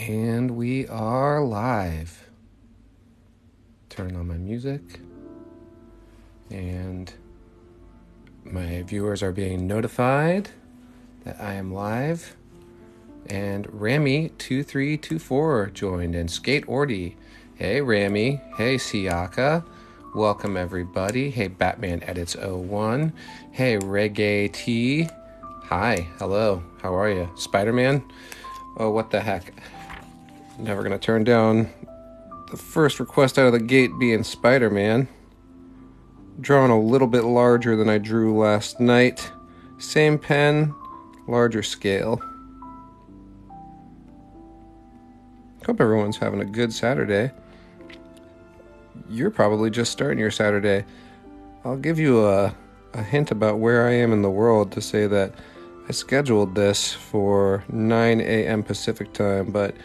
And we are live. Turn on my music. And my viewers are being notified that I am live. And Rami2324 joined, and Skate Ordy. Hey Rami. Hey Siaka. Welcome everybody. Hey Batman Edits 01. Hey Reggae T. Hi. Hello. How are you? Spider-Man? Oh, what the heck. Never gonna turn down the first request out of the gate being Spider-Man. Drawn a little bit larger than I drew last night. Same pen, larger scale. Hope everyone's having a good Saturday. You're probably just starting your Saturday. I'll give you a hint about where I am in the world to say that I scheduled this for 9 a.m. Pacific time, but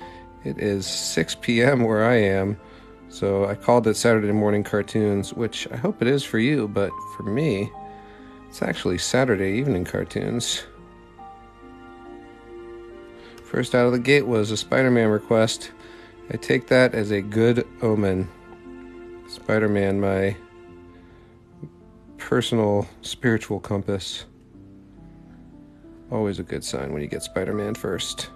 it is 6 p.m. where I am, so I called it Saturday Morning Cartoons, which I hope it is for you, but for me, it's actually Saturday Evening Cartoons. First out of the gate was a Spider-Man request. I take that as a good omen. Spider-Man, my personal spiritual compass. Always a good sign when you get Spider-Man first.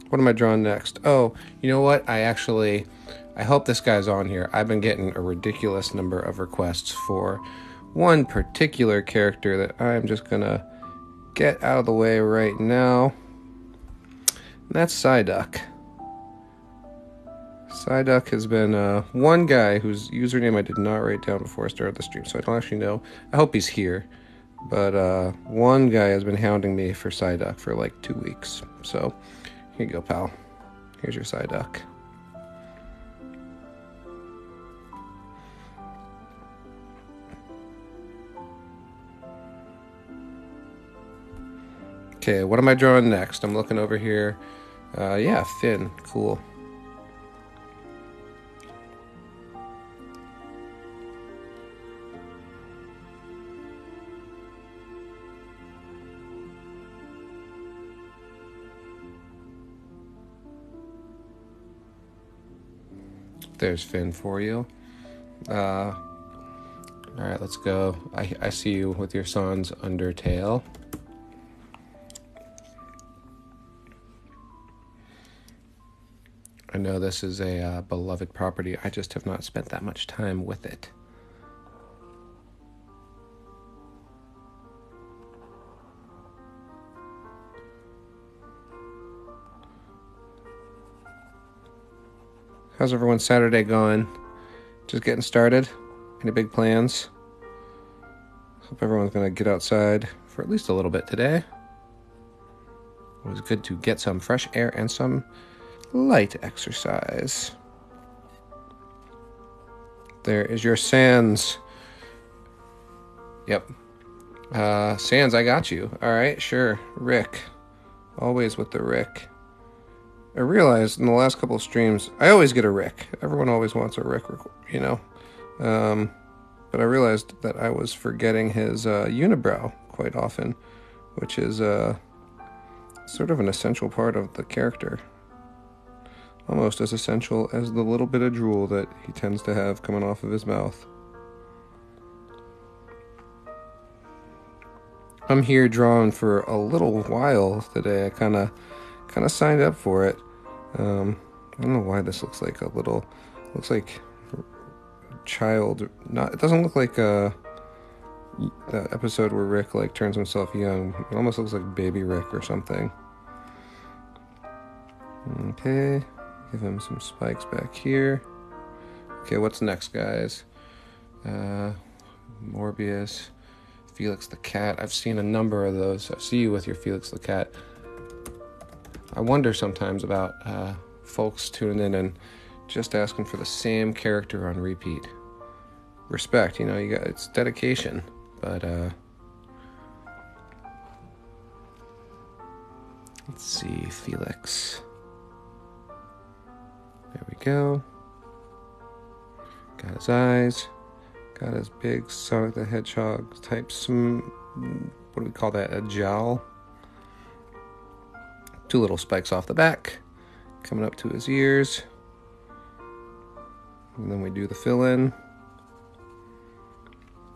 What am I drawing next? Oh, you know what? I hope this guy's on here. I've been getting a ridiculous number of requests for one particular character that I'm just gonna get out of the way right now. And that's Psyduck. Psyduck has been one guy whose username I did not write down before I started the stream, so I don't actually know. I hope he's here. But one guy has been hounding me for Psyduck for like 2 weeks. So here you go, pal. Here's your Psyduck. Okay, what am I drawing next? I'm looking over here. Yeah, Finn. Cool. There's Finn for you. Alright, let's go. I see you with your son's Undertale. I know this is a beloved property. I just have not spent that much time with it. How's everyone's Saturday going? Just getting started? Any big plans? Hope everyone's going to get outside for at least a little bit today. It was good to get some fresh air and some light exercise. There is your Sans. Yep. Sans, I got you. All right, sure. Rick. Always with the Rick. I realized in the last couple of streams, I always get a Rick. Everyone always wants a Rick, you know. But I realized that I was forgetting his unibrow quite often, which is sort of an essential part of the character. Almost as essential as the little bit of drool that he tends to have coming off of his mouth. I'm here drawing for a little while today. I kind of signed up for it. I don't know why this looks like looks like child. It doesn't look like the episode where Rick like turns himself young. It almost looks like baby Rick or something. Okay, give him some spikes back here. Okay, what's next, guys? Morbius, Felix the Cat. I've seen a number of those. I see you with your Felix the Cat. I wonder sometimes about folks tuning in and just asking for the same character on repeat. Respect, it's dedication, but let's see, Felix. There we go. Got his eyes. Got his big Sonic the Hedgehog type. What do we call that? A jowl. 2 little spikes off the back, coming up to his ears. And then we do the fill-in.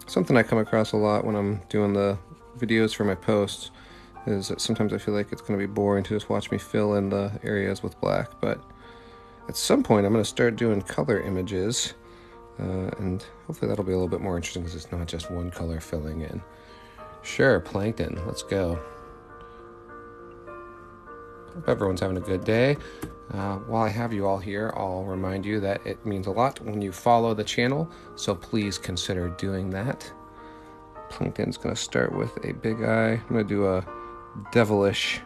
Something I come across a lot when I'm doing the videos for my posts is that sometimes I feel like it's going to be boring to just watch me fill in the areas with black, but at some point I'm going to start doing color images, and hopefully that'll be a little bit more interesting because it's not just one color filling in. Sure, Plankton, let's go. Hope everyone's having a good day. While I have you all here, I'll remind you that it means a lot when you follow the channel, so please consider doing that. Plankton's going to start with a big eye. I'm going to do a devilish,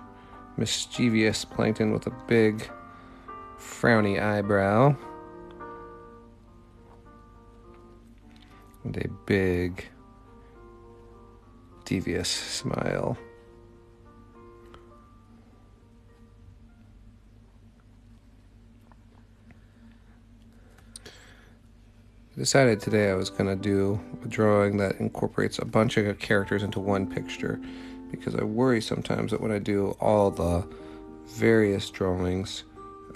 mischievous Plankton with a big, frowny eyebrow. And a big, devious smile. I decided today I was going to do a drawing that incorporates a bunch of characters into one picture, because I worry sometimes that when I do all the various drawings,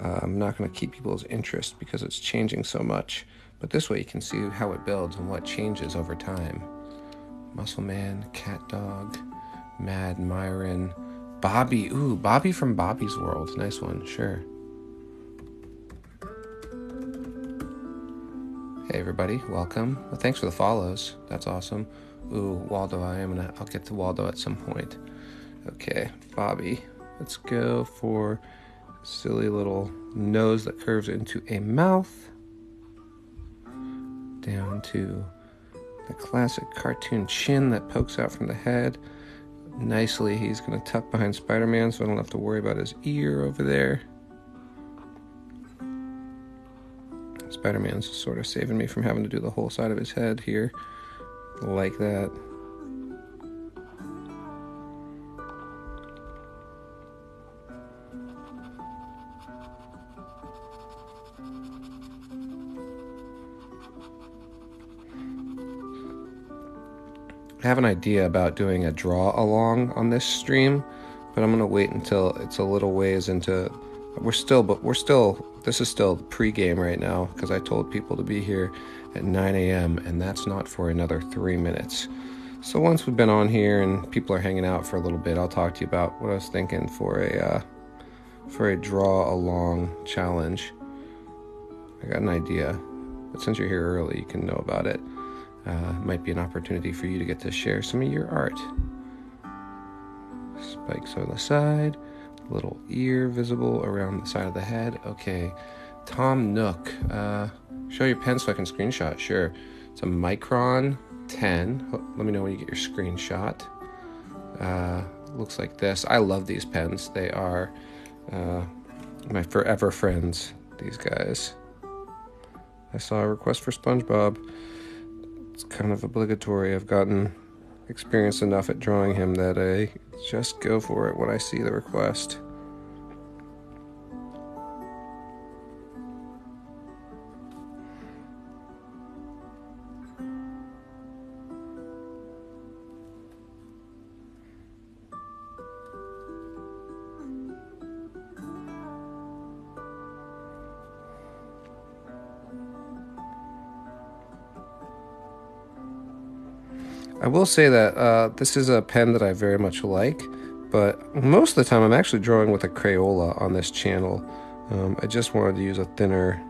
I'm not going to keep people's interest because it's changing so much. But this way you can see how it builds and what changes over time. Muscle Man, Cat Dog, Mad Myron, Bobby. Ooh, Bobby from Bobby's World. Nice one, sure. Hey everybody, welcome. Well, thanks for the follows. That's awesome. Ooh, Waldo, I'll get to Waldo at some point. Okay, Bobby. Let's go for a silly little nose that curves into a mouth. Down to the classic cartoon chin that pokes out from the head. Nicely, he's going to tuck behind Spider-Man so I don't have to worry about his ear over there. Spider-Man's sort of saving me from having to do the whole side of his head here, like that. I have an idea about doing a draw along on this stream, but I'm going to wait until it's a little ways into... This is still pre-game right now because I told people to be here at 9 a.m. and that's not for another 3 minutes. So once we've been on here and people are hanging out for a little bit, I'll talk to you about what I was thinking for a draw along challenge. I got an idea, but since you're here early, you can know about it. Might be an opportunity for you to get to share some of your art. Spikes on the side. Little ear visible around the side of the head. Okay, Tom Nook. Show your pen so I can screenshot. Sure. It's a Micron 10. Let me know when you get your screenshot. Looks like this. I love these pens. They are my forever friends, these guys. I saw a request for SpongeBob. It's kind of obligatory. I've gotten experienced enough at drawing him that I just go for it when I see the request. I will say that this is a pen that I very much like, but most of the time I'm actually drawing with a Crayola on this channel. I just wanted to use a thinner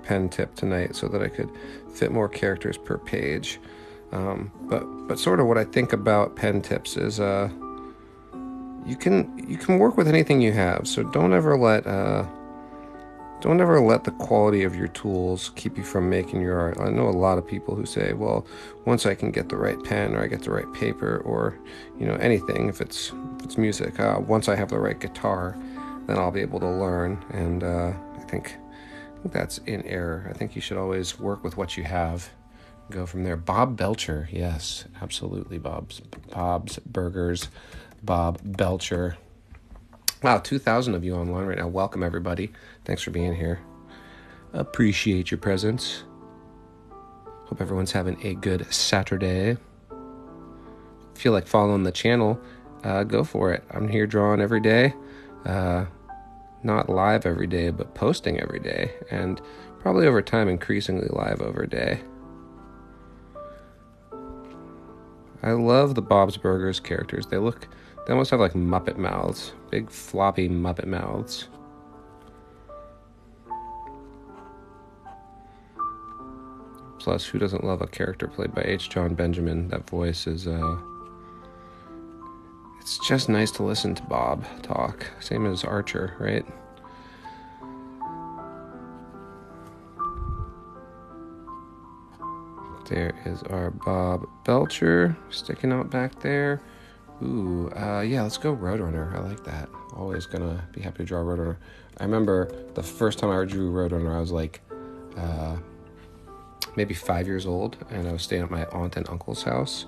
pen tip tonight so that I could fit more characters per page. But sort of what I think about pen tips is you can work with anything you have, so don't ever let the quality of your tools keep you from making your art. I know a lot of people who say, well, once I can get the right pen or I get the right paper or, anything, if it's music, once I have the right guitar, then I'll be able to learn. And I think that's in error. I think you should always work with what you have. Go from there. Bob Belcher. Yes, absolutely. Bob's Burgers. Bob Belcher. Wow, 2,000 of you online right now. Welcome, everybody. Thanks for being here. Appreciate your presence. Hope everyone's having a good Saturday. Feel like following the channel, go for it. I'm here drawing every day. not live every day, but posting every day, and probably over time increasingly live over day. I love the Bob's Burgers characters. They almost have like Muppet mouths, big floppy Muppet mouths. Plus, who doesn't love a character played by H. Jon Benjamin? That voice is, it's just nice to listen to Bob talk. Same as Archer, right? There is our Bob Belcher sticking out back there. Ooh, yeah, let's go Roadrunner. I like that. Always gonna be happy to draw Roadrunner. I remember the first time I drew Roadrunner, I was like, maybe 5 years old, and I was staying at my aunt and uncle's house,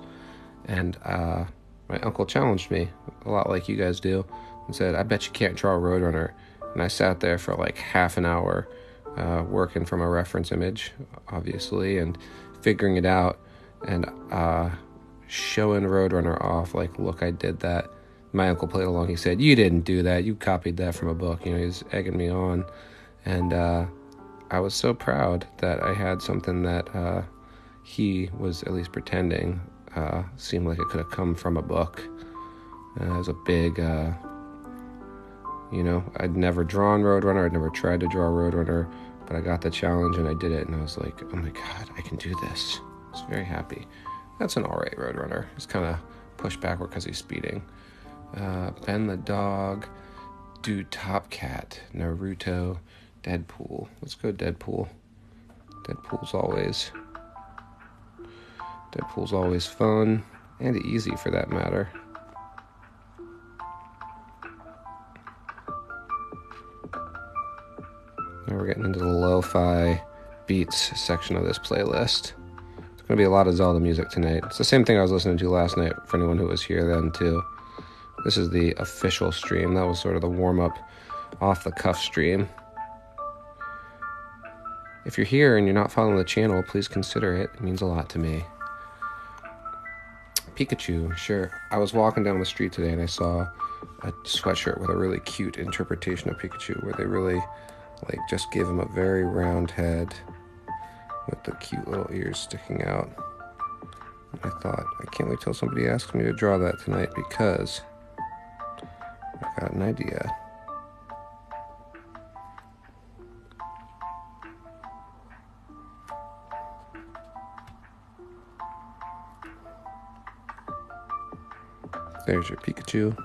and my uncle challenged me, a lot like you guys do, and said, I bet you can't draw a Roadrunner. And I sat there for like half an hour, working from a reference image, obviously, and figuring it out, and showing Roadrunner off, like, look, I did that. My uncle played along. He said, you didn't do that. You copied that from a book. You know, he's egging me on. And I was so proud that I had something that he was at least pretending seemed like it could have come from a book. It was a big, you know, I'd never drawn Roadrunner. I'd never tried to draw Roadrunner, but I got the challenge and I did it. And I was like, oh my God, I can do this. I was very happy. That's an all right Roadrunner. He's kind of pushed backward because he's speeding. Ben the dog, Dude Top Cat, Naruto, Deadpool. Let's go Deadpool. Deadpool's always fun and easy for that matter. Now we're getting into the lo-fi beats section of this playlist. It's going to be a lot of Zelda music tonight. It's the same thing I was listening to last night for anyone who was here then too. This is the official stream. That was sort of the warm-up off-the-cuff stream. If you're here and you're not following the channel, please consider it. It means a lot to me. Pikachu, sure. I was walking down the street today and I saw a sweatshirt with a really cute interpretation of Pikachu where they really, like, just gave him a very round head with the cute little ears sticking out. And I thought, I can't wait till somebody asks me to draw that tonight because I got an idea. There's your Pikachu.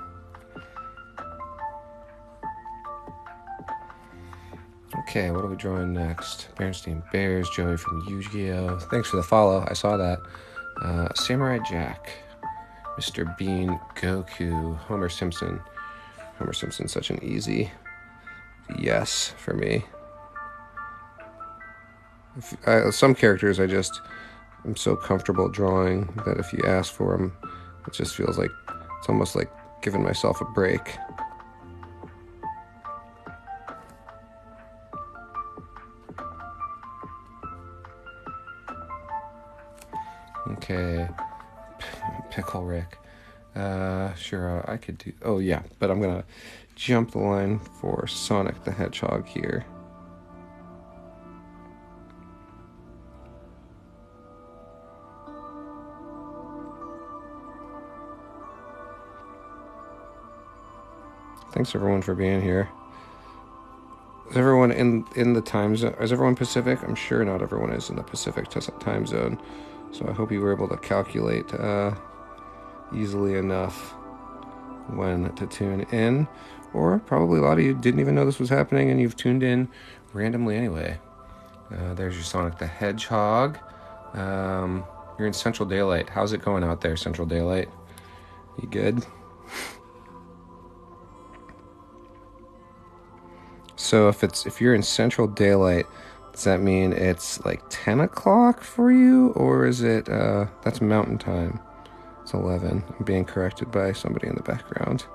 Okay, what are we drawing next? Bernstein Bears, Joey from Yu-Gi-Oh! Thanks for the follow, I saw that. Samurai Jack, Mr. Bean, Goku, Homer Simpson. Homer Simpson's such an easy yes for me. Some characters I'm so comfortable drawing that if you ask for them, it just feels like it's almost like giving myself a break. Okay, Pickle Rick. Sure, I could do... Oh, yeah, but I'm going to jump the line for Sonic the Hedgehog here. Thanks, everyone, for being here. Is everyone in the time zone? Is everyone Pacific? I'm sure not everyone is in the Pacific time zone. So I hope you were able to calculate easily enough when to tune in. Or probably a lot of you didn't even know this was happening and you've tuned in randomly anyway. There's your Sonic the Hedgehog. You're in Central Daylight. How's it going out there, Central Daylight? You good? So if you're in Central Daylight, does that mean it's like 10 o'clock for you? Or is it, that's Mountain Time. It's 11. I'm being corrected by somebody in the background.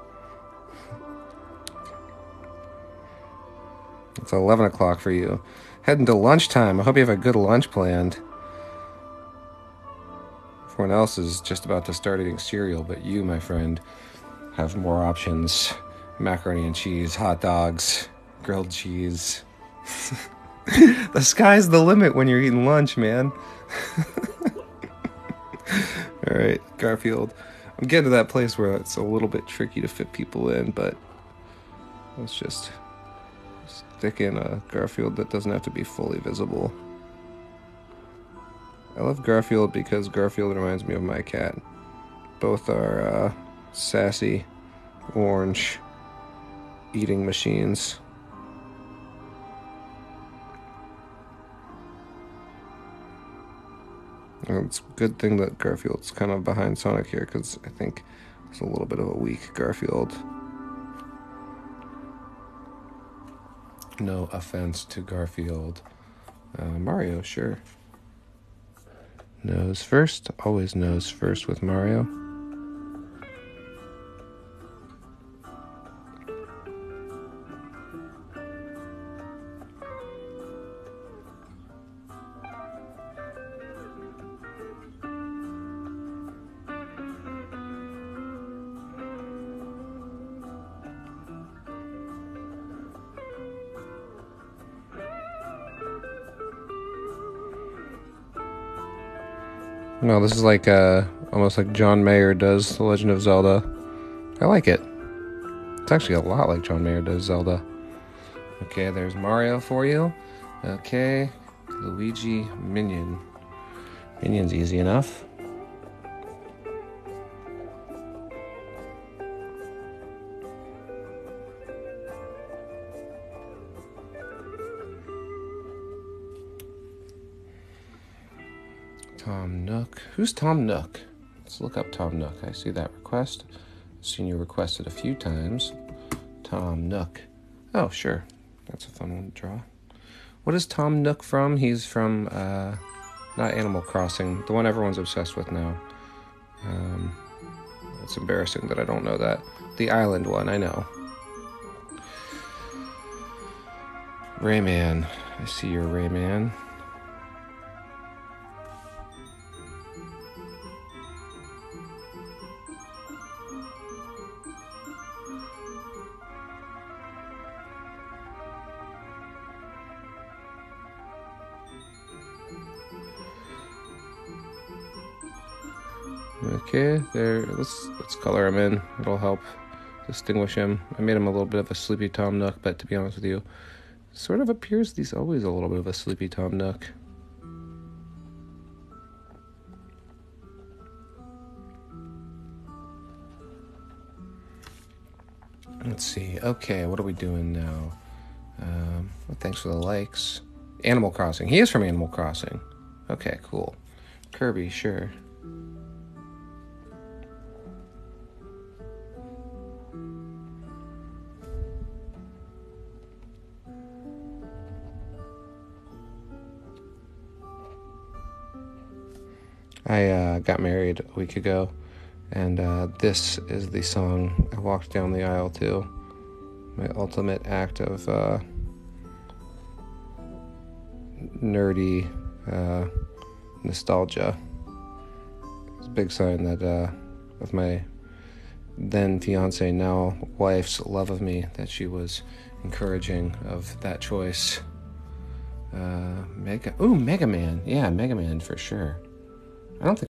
It's 11 o'clock for you. Heading to lunchtime. I hope you have a good lunch planned. Everyone else is just about to start eating cereal, but you, my friend, have more options macaroni and cheese, hot dogs, grilled cheese. The sky's the limit when you're eating lunch, man. All right, Garfield. I'm getting to that place where it's a little bit tricky to fit people in, but let's just stick in a Garfield that doesn't have to be fully visible. I love Garfield because Garfield reminds me of my cat. Both are sassy, orange, eating machines. And it's a good thing that Garfield's kind of behind Sonic here, because I think it's a little bit of a weak Garfield. No offense to Garfield. Mario, sure. Nose first. Always nose first with Mario. No, this is like almost like John Mayer does The Legend of Zelda. I like it. It's actually a lot like John Mayer does Zelda. Okay, there's Mario for you. Okay, Luigi Minion. Minion's easy enough. Tom Nook. Who's Tom Nook? Let's look up Tom Nook. I see that request. I've seen you request it a few times. Tom Nook. Oh, sure. That's a fun one to draw. What is Tom Nook from? He's from, not Animal Crossing, the one everyone's obsessed with now. It's embarrassing that I don't know that. The island one, I know. Rayman. I see your Rayman. Okay, there. Let's color him in. It'll help distinguish him. I made him a little bit of a sleepy Tom Nook, but to be honest with you, sort of appears he's always a little bit of a sleepy Tom Nook. Let's see. Okay, what are we doing now? Well, thanks for the likes. Animal Crossing. He is from Animal Crossing. Okay, cool. Kirby, sure. I got married a week ago, and this is the song I walked down the aisle to. My ultimate act of nerdy nostalgia. It's a big sign that of my then fiance, now wife's love of me, that she was encouraging of that choice. Mega Man. Yeah, Mega Man for sure. I don't think.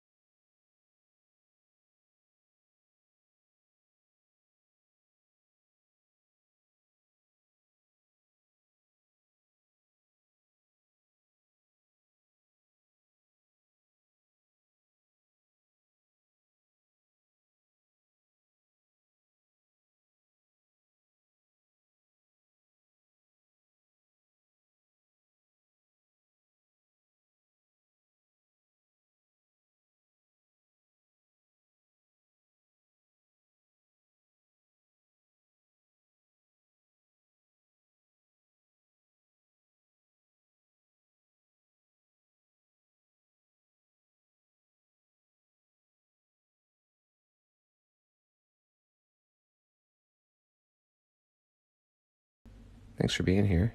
Thanks for being here.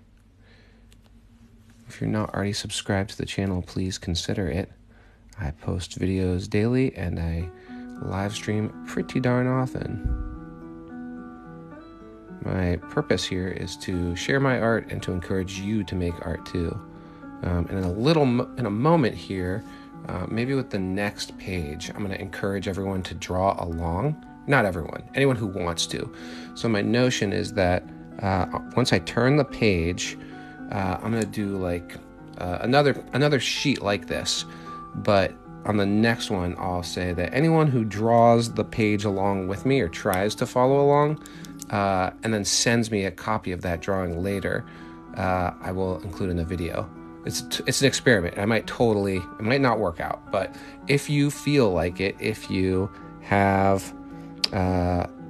If you're not already subscribed to the channel, please consider it. I post videos daily and I live stream pretty darn often. My purpose here is to share my art and to encourage you to make art too. And in a moment here, maybe with the next page, I'm going to encourage everyone to draw along. Not everyone, anyone who wants to. So my notion is that once I turn the page, I'm going to do like another sheet like this, but on the next one, I'll say that anyone who draws the page along with me or tries to follow along, and then sends me a copy of that drawing later, I will include in the video. It's an experiment. It might not work out, but if you feel like it, if you have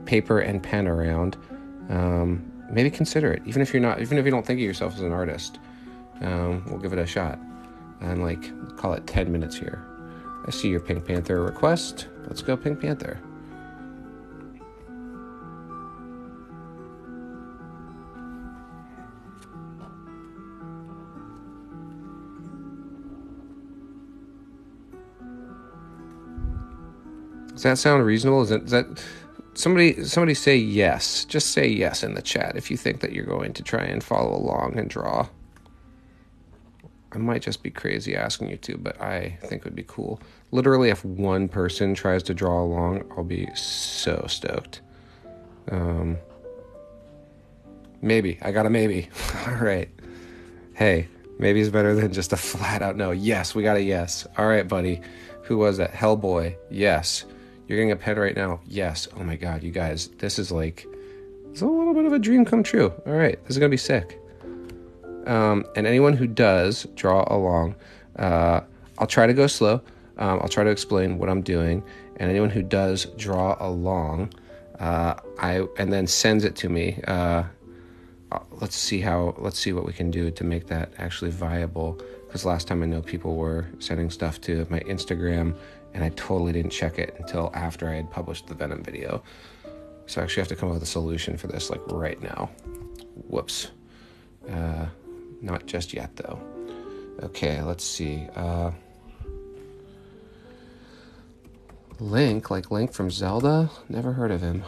paper and pen around, maybe consider it. Even if you don't think of yourself as an artist, we'll give it a shot and call it 10 minutes here. I see your Pink Panther request. Let's go Pink Panther. Does that sound reasonable? Is that somebody say yes? Just say yes in the chat if you think that you're going to try and follow along and draw. I might just be crazy asking you to, but I think it would be cool. Literally, if one person tries to draw along, I'll be so stoked. Maybe. I got a maybe. All right. Hey, maybe is better than just a flat out no. Yes, we got a yes. All right, buddy. Who was that? Hellboy. Yes. You're getting a pen right now? Yes. Oh my God, you guys. This is it's a little bit of a dream come true. All right. This is going to be sick. And anyone who does draw along, I'll try to go slow. I'll try to explain what I'm doing. And anyone who does draw along, and then sends it to me, let's see what we can do to make that actually viable. Because last time I know people were sending stuff to my Instagram, and I totally didn't check it until after I had published the Venom video. So I actually have to come up with a solution for this right now. Whoops. Not just yet, though. Okay, let's see. Link, like Link from Zelda? Never heard of him.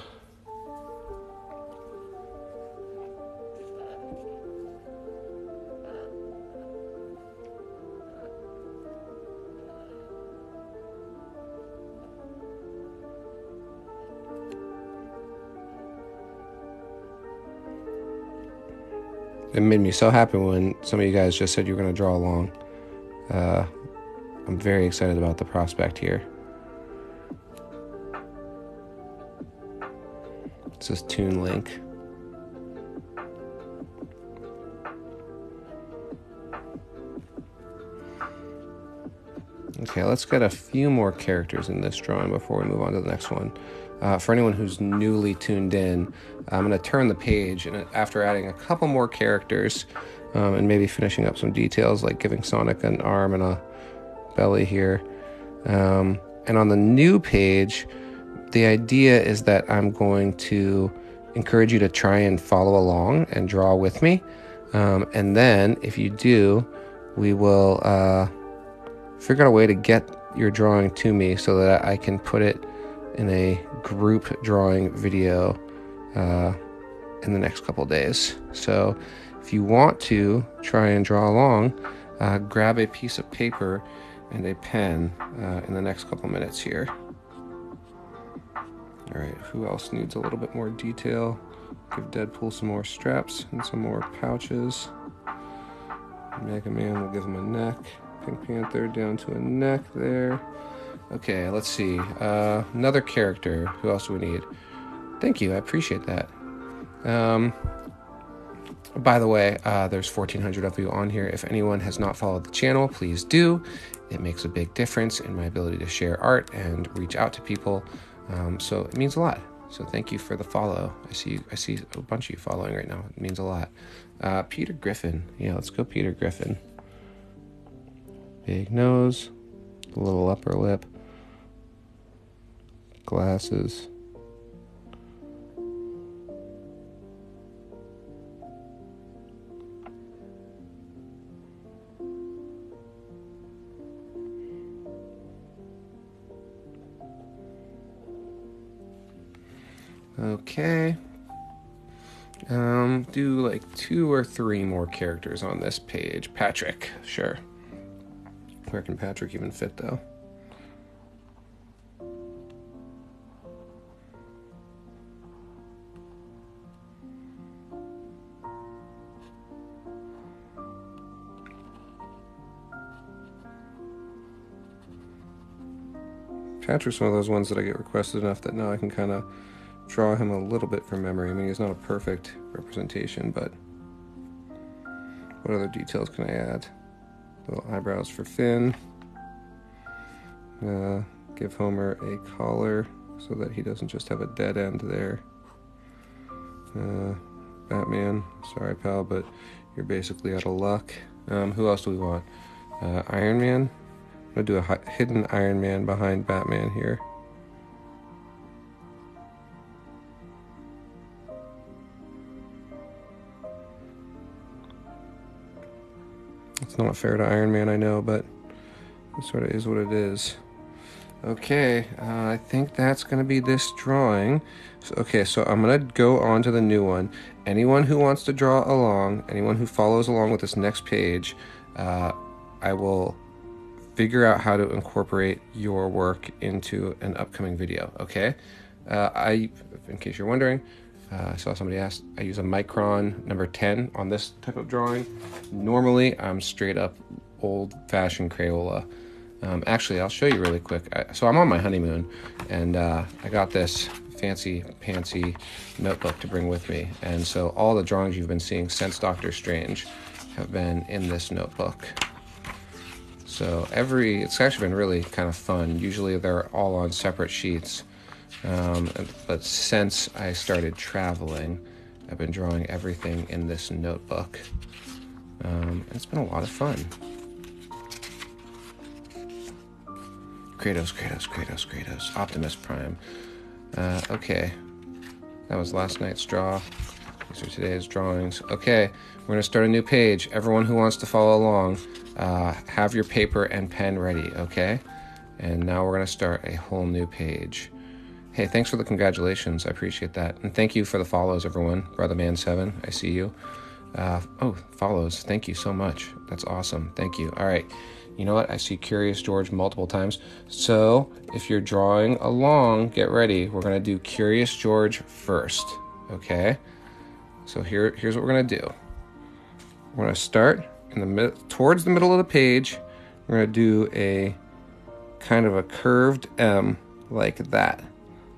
It made me so happy when some of you guys just said you were going to draw along. I'm very excited about the prospect here. It says Toon Link. Okay, let's get a few more characters in this drawing before we move on to the next one. For anyone who's newly tuned in, I'm going to turn the page, and after adding a couple more characters, and maybe finishing up some details like giving Sonic an arm and a belly here. And on the new page, the idea is that I'm going to encourage you to try and follow along and draw with me. And then if you do, we will figure out a way to get your drawing to me so that I can put it in a group drawing video in the next couple days. So if you want to try and draw along, grab a piece of paper and a pen in the next couple minutes here. All right, who else needs a little bit more detail? Give Deadpool some more straps and some more pouches. Mega Man, we'll give him a neck. Pink Panther down to a neck there. Okay, let's see. Another character. Who else do we need? Thank you, I appreciate that. By the way, there's 1,400 of you on here. If anyone has not followed the channel, please do. It makes a big difference in my ability to share art and reach out to people. So it means a lot. So thank you for the follow. I see a bunch of you following right now. It means a lot. Peter Griffin. Yeah, let's go Peter Griffin. Big nose, little upper lip, glasses. Okay. Do like 2 or 3 more characters on this page. Patrick, sure. Where can Patrick even fit, though? Patrick's one of those ones that I get requested enough that now I can kind of draw him a little bit from memory. I mean, he's not a perfect representation, but what other details can I add? Little eyebrows for Finn. Give Homer a collar so that he doesn't just have a dead end there. Batman, sorry pal, but you're basically out of luck. Who else do we want? Iron Man. I'm going to do a hidden Iron Man behind Batman here. It's not fair to Iron Man, I know, but it sort of is what it is. Okay, I think that's going to be this drawing. So I'm going to go on to the new one. Anyone who wants to draw along, anyone who follows along with this next page, I will figure out how to incorporate your work into an upcoming video, okay? In case you're wondering, I saw somebody ask, I use a Micron number 10 on this type of drawing. Normally, I'm straight up old-fashioned Crayola. Actually, I'll show you really quick. So I'm on my honeymoon, and I got this fancy notebook to bring with me. And so all the drawings you've been seeing since Doctor Strange have been in this notebook. So it's actually been really kind of fun. Usually they're all on separate sheets. But since I started traveling, I've been drawing everything in this notebook. It's been a lot of fun. Kratos. Optimus Prime. Okay. That was last night's draw. These are today's drawings. Okay, we're going to start a new page. Everyone who wants to follow along, have your paper and pen ready, okay? And now we're going to start a whole new page. Hey, thanks for the congratulations. I appreciate that. And thank you for the follows, everyone. BrotherMan7, I see you. Follows. Thank you so much. That's awesome. Thank you. All right. You know what? I see Curious George multiple times. So if you're drawing along, get ready. We're going to do Curious George first, okay? So here's what we're going to do. We're going to start towards the middle of the page. We're going to do a kind of a curved M like that.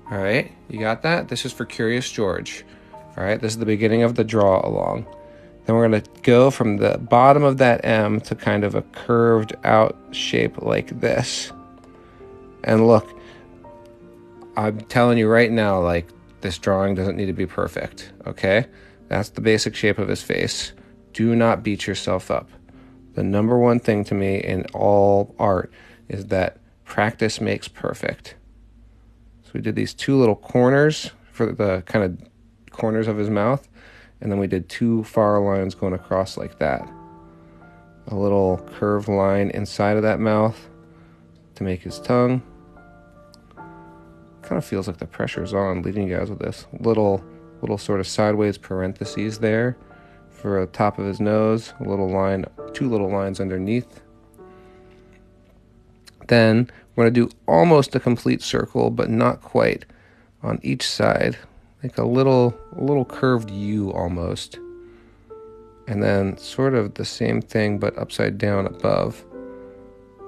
All right, you got that? This is for Curious George. All right, this is the beginning of the draw along. Then we're going to go from the bottom of that M to kind of a curved out shape like this. And look, I'm telling you right now, like, this drawing doesn't need to be perfect, okay? That's the basic shape of his face. Do not beat yourself up. The number one thing to me in all art is that practice makes perfect. So we did these 2 little corners for the kind of corners of his mouth. And then we did 2 far lines going across like that. A little curved line inside of that mouth to make his tongue. Kind of feels like the pressure's on, leading you guys with this. Little sort of sideways parentheses there for the top of his nose. A little line, 2 little lines underneath. Then we're going to do almost a complete circle, but not quite, on each side. Like a little curved U almost. And then sort of the same thing, but upside down above.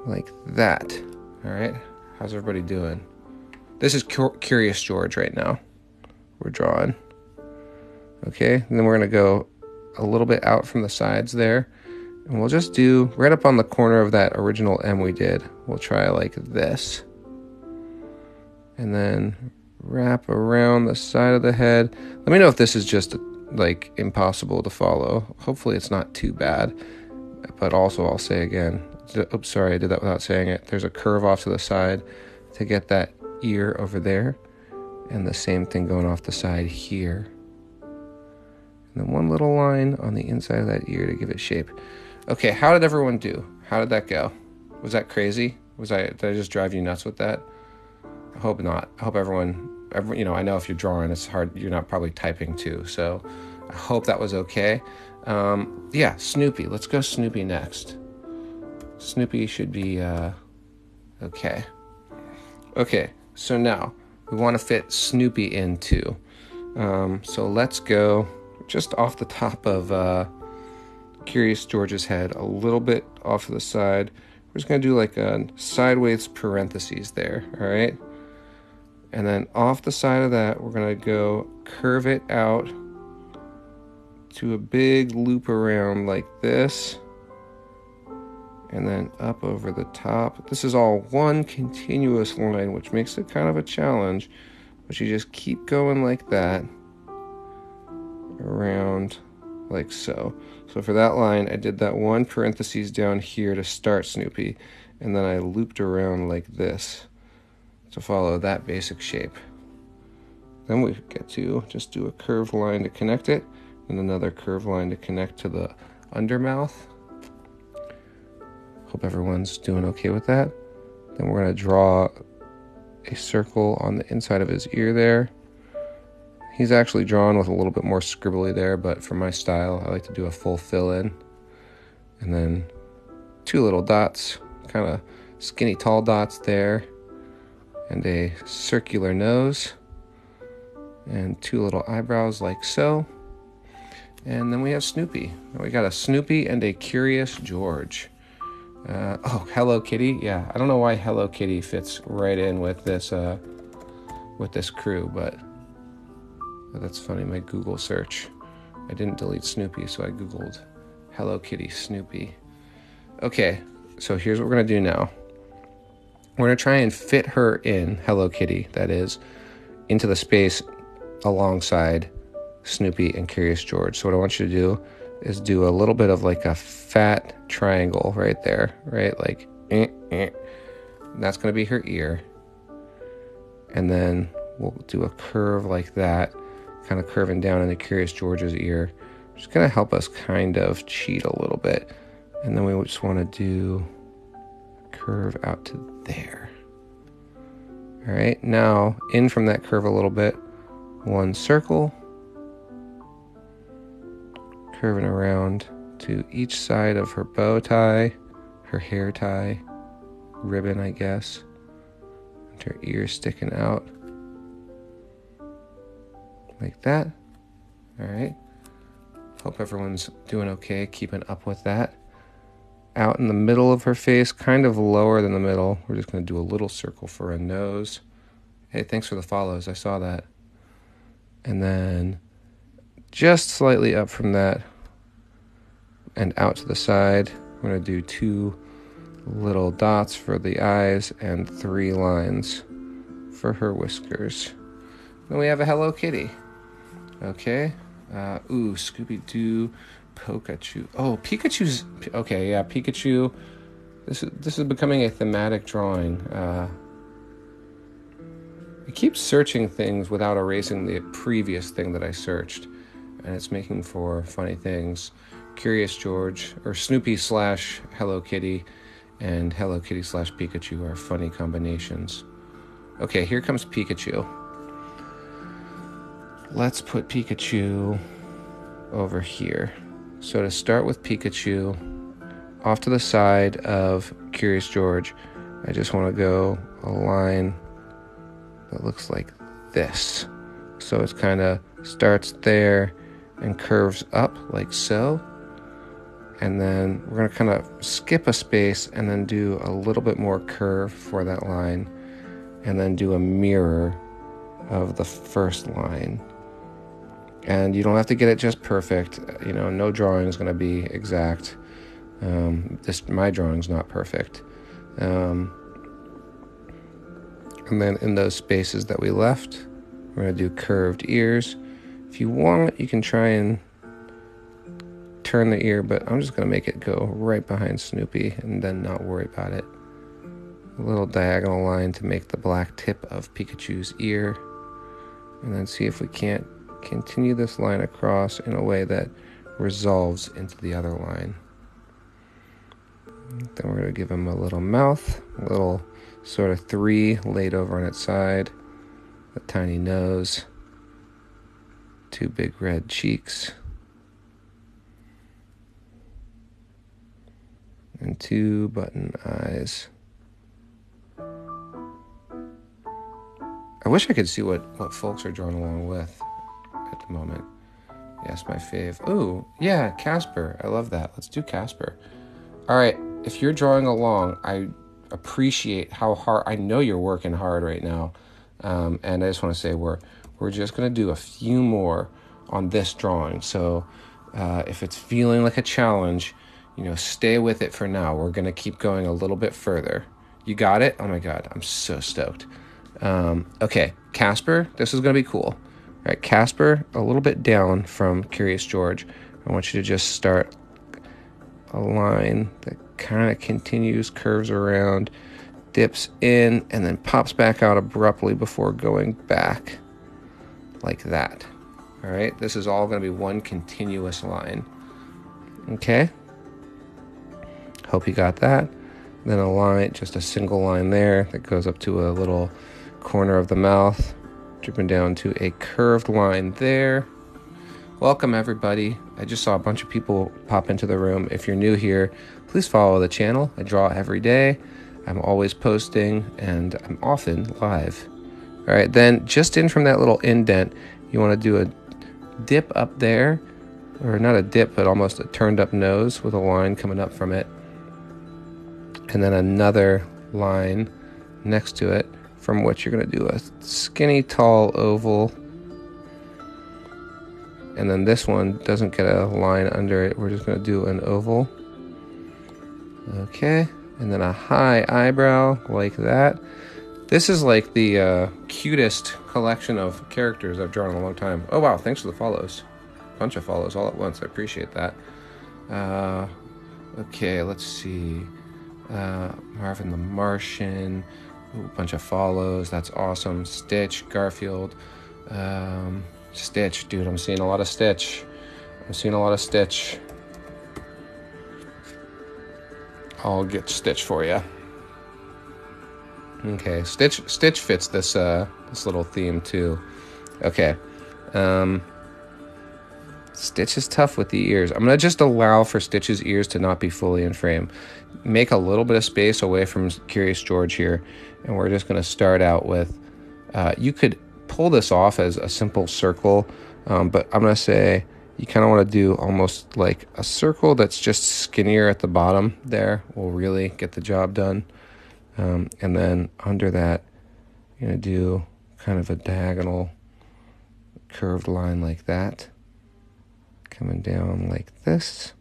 Like that. All right. How's everybody doing? This is Curious George right now. We're drawing. Okay. And then we're going to go a little bit out from the sides there. And we'll just do right up on the corner of that original M we did. We'll try like this. And then wrap around the side of the head. Let me know if this is just like impossible to follow. Hopefully it's not too bad. But also I'll say again, oops, sorry, I did that without saying it. There's a curve off to the side to get that ear over there. And the same thing going off the side here. And then one little line on the inside of that ear to give it shape. Okay, how did everyone do? How did that go? Was that crazy? Did I just drive you nuts with that? I hope not. I hope everyone, I know if you're drawing, it's hard. You're not probably typing too. So I hope that was okay. Yeah, Snoopy. Let's go Snoopy next. Snoopy should be okay. Okay, so now we want to fit Snoopy in too. So let's go just off the top of Curious George's head, a little bit off to the side. We're just going to do like a sideways parentheses there, all right? And then off the side of that, we're going to go curve it out to a big loop around like this. And then up over the top. This is all one continuous line, which makes it kind of a challenge. But you just keep going like that, around like so. So for that line, I did that one parentheses down here to start Snoopy. And then I looped around like this to follow that basic shape. Then we get to just do a curved line to connect it, and another curved line to connect to the undermouth. Hope everyone's doing okay with that. Then we're going to draw a circle on the inside of his ear there. He's actually drawn with a little bit more scribbly there, but for my style, I like to do a full fill in. And then 2 little dots, kind of skinny tall dots there. And a circular nose, and 2 little eyebrows like so. And then we have Snoopy. We got a Snoopy and a Curious George. Hello Kitty. Yeah, I don't know why Hello Kitty fits right in with this crew, but that's funny. My Google search, I didn't delete Snoopy, so I Googled Hello Kitty Snoopy. Okay, so here's what we're gonna do now. We're going to try and fit her in, Hello Kitty, that is, into the space alongside Snoopy and Curious George. So what I want you to do is do a little bit of like a fat triangle right there, right? Like, that's going to be her ear. And then we'll do a curve like that, kind of curving down into Curious George's ear. Just going to help us kind of cheat a little bit. And then we just want to do curve out to there. All right, now in from that curve a little bit, one circle, curving around to each side of her bow tie, her hair tie, ribbon, I guess, and her ears sticking out like that. All right, hope everyone's doing okay, keeping up with that. Out in the middle of her face, kind of lower than the middle. We're just going to do a little circle for a nose. Hey, thanks for the follows. I saw that. And then just slightly up from that and out to the side, we're going to do 2 little dots for the eyes and 3 lines for her whiskers. Then we have a Hello Kitty. Okay. Scooby-Doo. Pikachu. Oh, Pikachu's okay. Yeah, Pikachu. This is becoming a thematic drawing. I keep searching things without erasing the previous thing that I searched, and it's making for funny things. Curious George or Snoopy / Hello Kitty, and Hello Kitty / Pikachu are funny combinations. Okay, here comes Pikachu. Let's put Pikachu over here. So to start with Pikachu, off to the side of Curious George, I just want to go a line that looks like this. So it kind of starts there and curves up like so. And then we're going to kind of skip a space and then do a little bit more curve for that line. And then do a mirror of the first line. And you don't have to get it just perfect. You know, no drawing is going to be exact. My drawing's not perfect. And then in those spaces that we left, we're going to do curved ears. If you want, you can try and turn the ear, but I'm just going to make it go right behind Snoopy and then not worry about it. A little diagonal line to make the black tip of Pikachu's ear. And then see if we can't continue this line across in a way that resolves into the other line. Then we're going to give him a little mouth, a little sort of 3 laid over on its side, a tiny nose, 2 big red cheeks. And 2 button eyes. I wish I could see what folks are drawing along with at the moment. Yes, my fave. Ooh, yeah, Casper. I love that. Let's do Casper. All right, if you're drawing along, I appreciate how hard. I know you're working hard right now, and I just want to say we're just going to do a few more on this drawing. So if it's feeling like a challenge, stay with it for now. We're going to keep going a little bit further. You got it? Oh my God, I'm so stoked. Okay, Casper, this is going to be cool. All right, Casper, a little bit down from Curious George. I want you to just start a line that kind of continues, curves around, dips in, and then pops back out abruptly before going back like that. All right, this is all going to be one continuous line. Okay, hope you got that. Then a line, just a single line there that goes up to a little corner of the mouth, dripping down to a curved line there. Welcome everybody. I just saw a bunch of people pop into the room. If you're new here, please follow the channel. I draw every day. I'm always posting and I'm often live. All right, then just in from that little indent, you want to do a dip up there, or not a dip, but almost a turned up nose with a line coming up from it. And then another line next to it, from which you're going to do a skinny, tall oval. And then this one doesn't get a line under it. We're just going to do an oval. Okay. And then a high eyebrow like that. This is like the cutest collection of characters I've drawn in a long time. Oh, wow. Thanks for the follows. Bunch of follows all at once. I appreciate that. Okay, let's see. Marvin the Martian. Ooh, bunch of follows. That's awesome. Stitch, Garfield. Stitch, dude. I'm seeing a lot of Stitch. I'll get Stitch for you. Okay, Stitch fits this this little theme too. Okay, Stitch is tough with the ears. I'm gonna just allow for Stitch's ears to not be fully in frame. Make a little bit of space away from Curious George here, and we're just gonna start out with. You could pull this off as a simple circle, but I'm gonna say you kind of want to do almost like a circle that's just skinnier at the bottom there will really get the job done. And then under that, you're going to do kind of a diagonal curved line like that, coming down like this.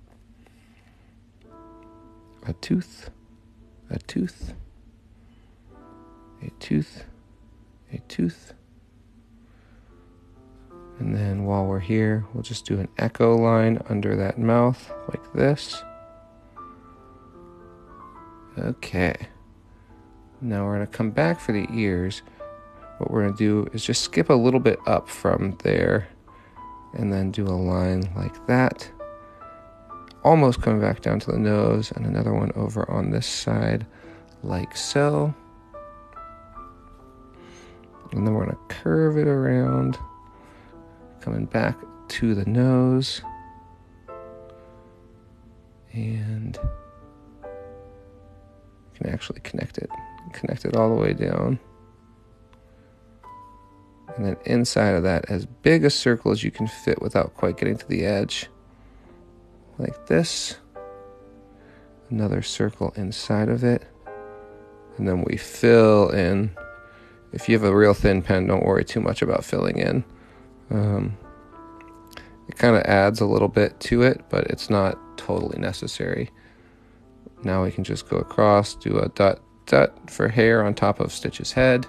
A tooth, a tooth, a tooth, a tooth. And then while we're here, we'll just do an echo line under that mouth like this. Okay. Now we're going to come back for the ears. What we're going to do is just skip a little bit up from there and then do a line like that. Almost coming back down to the nose, and another one over on this side like so. And then we're going to curve it around, coming back to the nose. And you can actually connect it all the way down. And then inside of that, as big a circle as you can fit without quite getting to the edge. Like this. Another circle inside of it. And then we fill in. If you have a real thin pen, don't worry too much about filling in. It kind of adds a little bit to it, but it's not totally necessary. Now we can just go across, do a dot dot for hair on top of Stitch's head.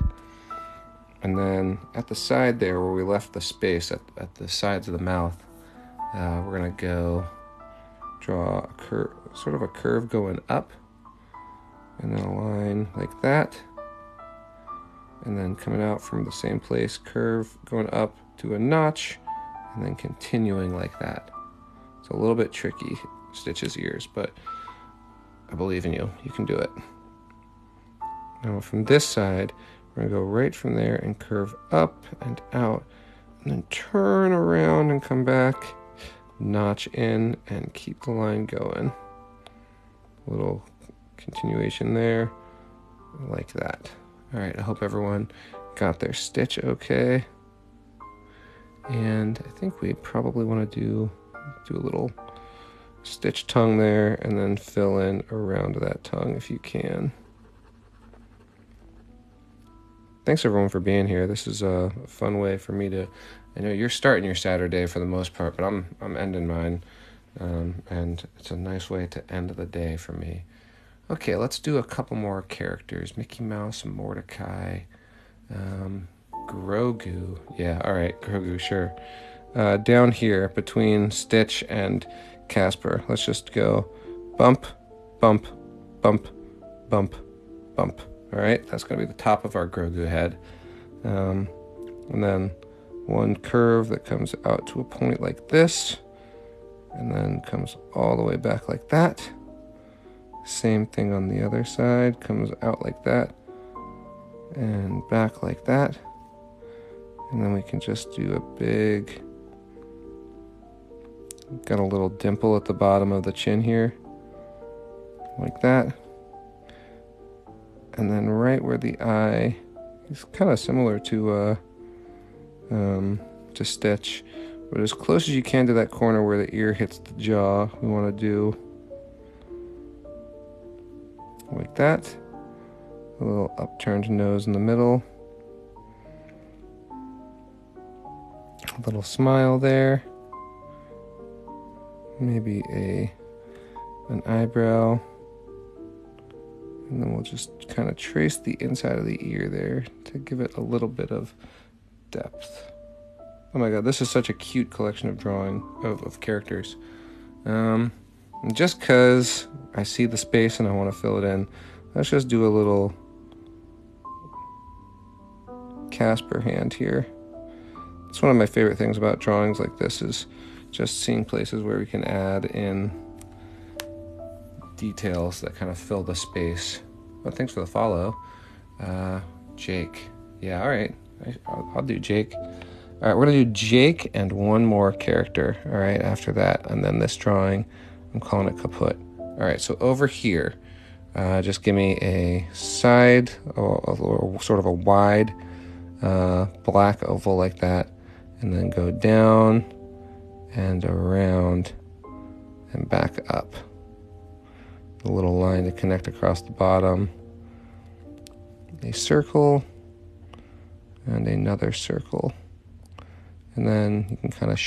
And then at the side there where we left the space at the sides of the mouth, we're going to go draw a curve, sort of a curve going up, and then a line like that. And then coming out from the same place, curve going up to a notch, and then continuing like that. It's a little bit tricky, Stitch's ears, but I believe in you. You can do it. Now from this side, we're going to go right from there and curve up and out, And then turn around and come back, notch in, and keep the line going. A little continuation there, like that. All right, I hope everyone got their stitch okay. And I think we probably want to do a little stitch tongue there, and then fill in around that tongue if you can. Thanks everyone for being here. This is a fun way for me to, I know you're starting your Saturday for the most part, but I'm ending mine. And it's a nice way to end the day for me. Okay, let's do a couple more characters. Mickey Mouse, Mordecai, Grogu. Yeah, all right, Grogu, sure. Down here between Stitch and Casper, let's just go bump, bump, bump, bump, bump. All right, that's going to be the top of our Grogu head. And then one curve that comes out to a point like this, and then comes all the way back like that. Same thing on the other side, comes out like that, and back like that. And then we can just do a big, got a little dimple at the bottom of the chin here, like that. And then right where the eye is kind of similar to Stitch, but as close as you can to that corner where the ear hits the jaw, we want to do like that. A little upturned nose in the middle. A little smile there. Maybe an eyebrow. And then we'll just kind of trace the inside of the ear there to give it a little bit of depth. Oh my god, this is such a cute collection of drawing of characters. Just because I see the space and I want to fill it in, let's just do a little Casper hand here. It's one of my favorite things about drawings like this, is just seeing places where we can add in details that kind of fill the space. Well, thanks for the follow. Jake. Yeah, all right. I'll do Jake. All right, we're going to do Jake and one more character, all right, after that. And then this drawing, I'm calling it kaput. All right, so over here, just give me a side, or sort of a wide black oval like that, and then go down and around and back up. A little line to connect across the bottom. A circle and another circle. And then you can kind of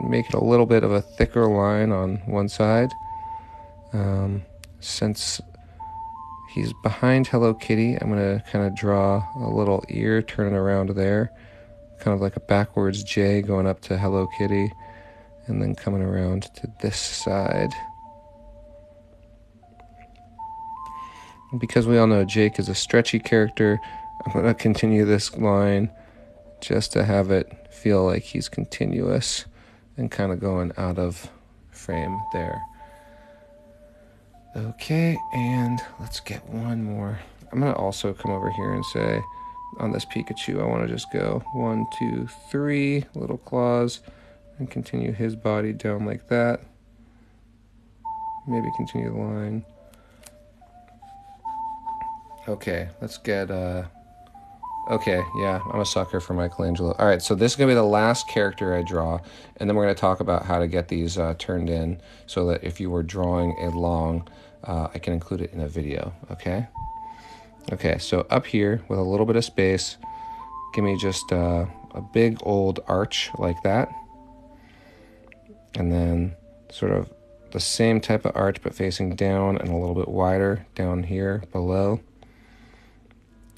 make it a little bit of a thicker line on one side. Since he's behind Hello Kitty, I'm going to kind of draw a little ear turning around there. Kind of like a backwards J going up to Hello Kitty, and then coming around to this side. Because we all know Jake is a stretchy character, I'm going to continue this line just to have it feel like he's continuous and kind of going out of frame there. Okay, and let's get one more. I'm going to also come over here and say, on this Pikachu, I want to just go 1, 2, 3 little claws and continue his body down like that. Maybe continue the line. Okay, let's get, okay, yeah, I'm a sucker for Michelangelo. All right, so this is going to be the last character I draw, and then we're going to talk about how to get these turned in so that if you were drawing along, I can include it in a video, okay? Okay, so up here with a little bit of space, give me just a big old arch like that, and then sort of the same type of arch but facing down and a little bit wider down here below.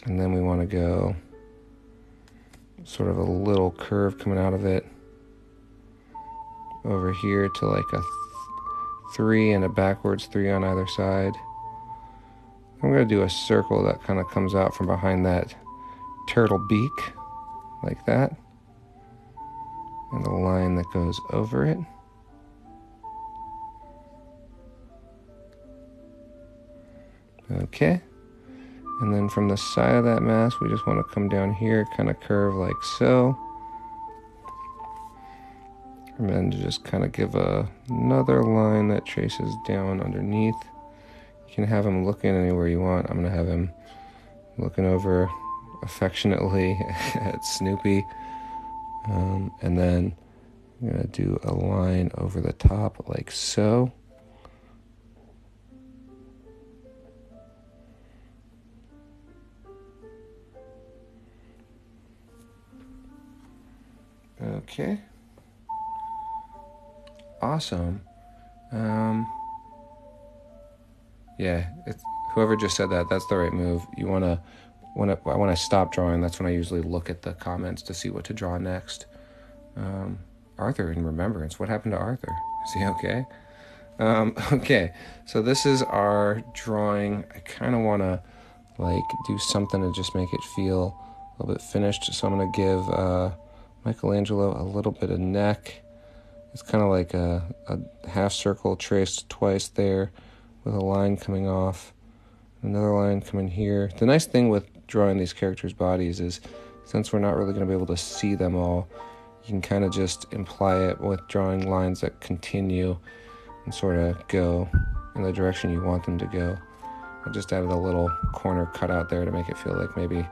And then we want to go sort of a little curve coming out of it over here to like a 3 and a backwards 3 on either side. I'm going to do a circle that kind of comes out from behind that turtle beak, like that. And a line that goes over it. Okay. And then from the side of that mask, we just want to come down here, kind of curve like so. And then just kind of give another line that traces down underneath. You can have him looking anywhere you want. I'm going to have him looking over affectionately at Snoopy. And then I'm going to do a line over the top like so. Okay. Awesome. Yeah, whoever just said that, that's the right move. You want to, when I stop drawing, that's when I usually look at the comments to see what to draw next. Arthur in remembrance. What happened to Arthur? Is he okay? Okay, so this is our drawing. I kind of want to do something to just make it feel a little bit finished. So I'm going to give Michelangelo a little bit of neck. It's kind of like a half circle traced twice there with a line coming off, another line coming here. The nice thing with drawing these characters' bodies is since we're not really going to be able to see them all, you can kind of just imply it with drawing lines that continue and sort of go in the direction you want them to go. I just added a little corner cutout there to make it feel like maybe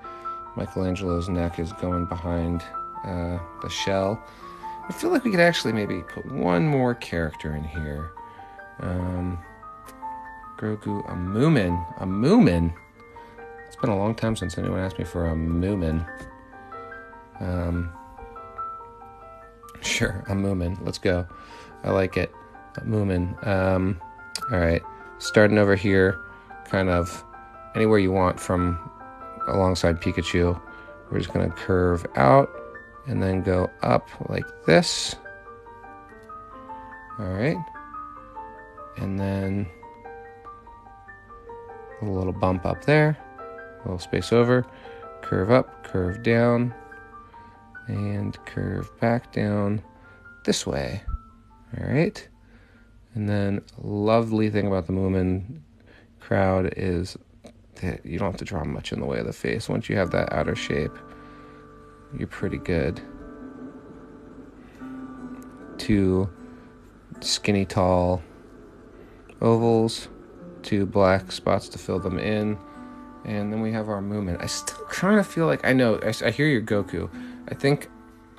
Michelangelo's neck is going behind the shell. I feel like we could actually maybe put one more character in here. Grogu, a Moomin. A Moomin? It's been a long time since anyone asked me for a Moomin. Sure, a Moomin. Let's go. I like it. A Moomin. All right. Starting over here, kind of anywhere you want from alongside Pikachu. We're just going to curve out and then go up like this. All right. And then a little bump up there, a little space over, curve up, curve down, and curve back down this way. All right. And then lovely thing about the Moomin crowd is that you don't have to draw much in the way of the face. Once you have that outer shape, you're pretty good. 2 skinny tall ovals, 2 black spots to fill them in, and then we have our Moomin. I still kind of feel like I hear your Goku. I think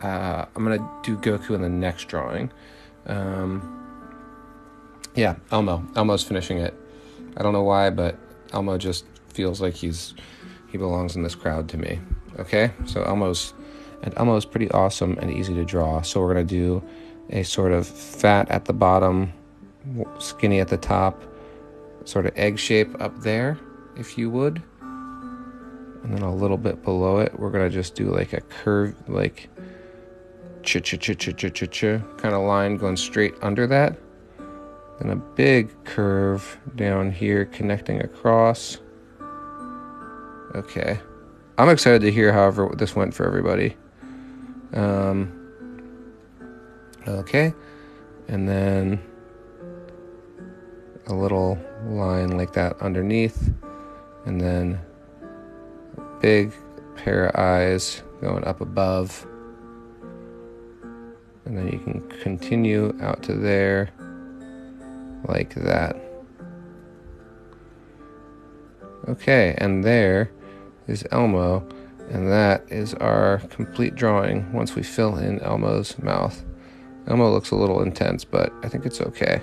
I'm gonna do Goku in the next drawing. Yeah, Elmo's finishing it. I don't know why, but Elmo just feels like he belongs in this crowd to me. Okay, so Elmo's pretty awesome and easy to draw. So we're gonna do a sort of fat at the bottom, skinny at the top, sort of egg shape up there, if you would. And then a little bit below it, we're gonna just do like a curve, like kind of line going straight under that. Then a big curve down here connecting across. Okay. I'm excited to hear however this went for everybody. Okay. And then a little line like that underneath. And then a big pair of eyes going up above. And then you can continue out to there like that. Okay, and there is Elmo, and that is our complete drawing once we fill in Elmo's mouth. Elmo looks a little intense, but I think it's okay.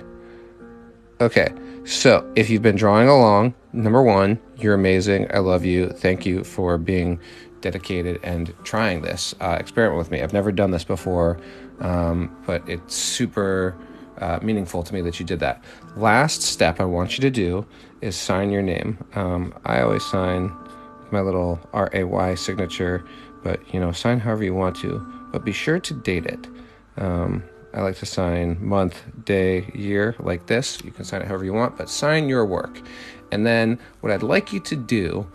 Okay, so if you've been drawing along, number 1, you're amazing. I love you. Thank you for being dedicated and trying this experiment with me. I've never done this before, but it's super meaningful to me that you did that. Last step I want you to do is sign your name. I always sign my little RAY signature, but sign however you want to, but be sure to date it. I like to sign month, day, year like this. You can sign it however you want, but sign your work. And then what I'd like you to do,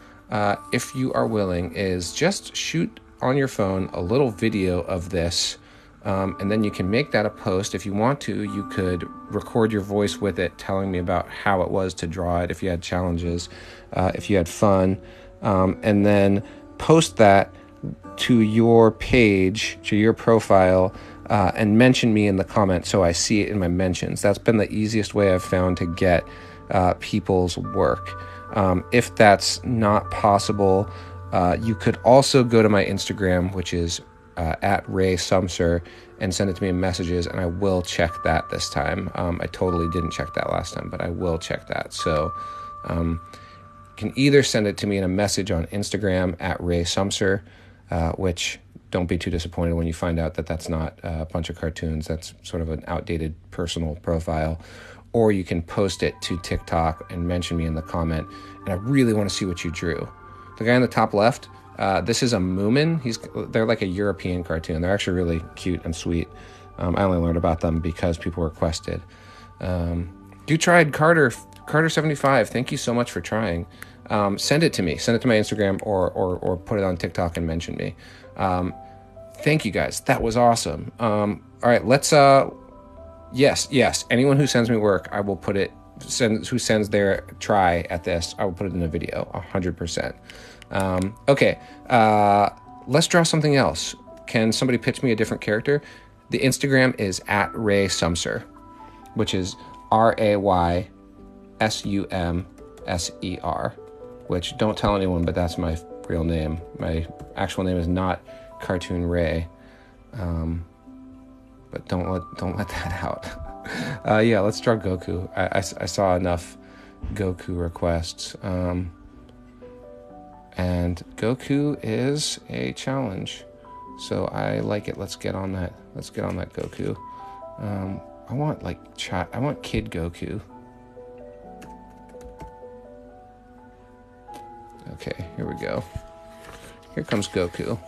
if you are willing, is just shoot on your phone a little video of this. And then you can make that a post. If you want to, you could record your voice with it, telling me about how it was to draw it, if you had challenges, if you had fun, and then post that to your page, to your profile, and mention me in the comments so I see it in my mentions. That's been the easiest way I've found to get people's work. If that's not possible, you could also go to my Instagram, which is at Ray Sumser, and send it to me in messages, and I will check that this time. I totally didn't check that last time, but I will check that. So you can either send it to me in a message on Instagram at Ray Sumser, which don't be too disappointed when you find out that that's not a bunch of cartoons. That's sort of an outdated personal profile. Or you can post it to TikTok and mention me in the comment. And I really want to see what you drew. The guy on the top left, this is a Moomin. They're like a European cartoon. They're actually really cute and sweet. I only learned about them because people requested. You tried Carter75. Thank you so much for trying. Send it to me. Send it to my Instagram or put it on TikTok and mention me. Thank you guys. That was awesome. All right, let's yes. Anyone who sends me work, I will put it who sends their try at this, I will put it in a video 100%. Okay. Let's draw something else. Can somebody pitch me a different character? The Instagram is at Ray Sumser, which is RAYSUMSER, which don't tell anyone, but that's my real name. My actual name is not Cartoon Ray, but don't let that out. Yeah, let's draw Goku. I saw enough Goku requests, and Goku is a challenge, so I like it. Let's get on that. Let's get on that Goku. I want I want Kid Goku. Okay, here we go. Here comes Goku.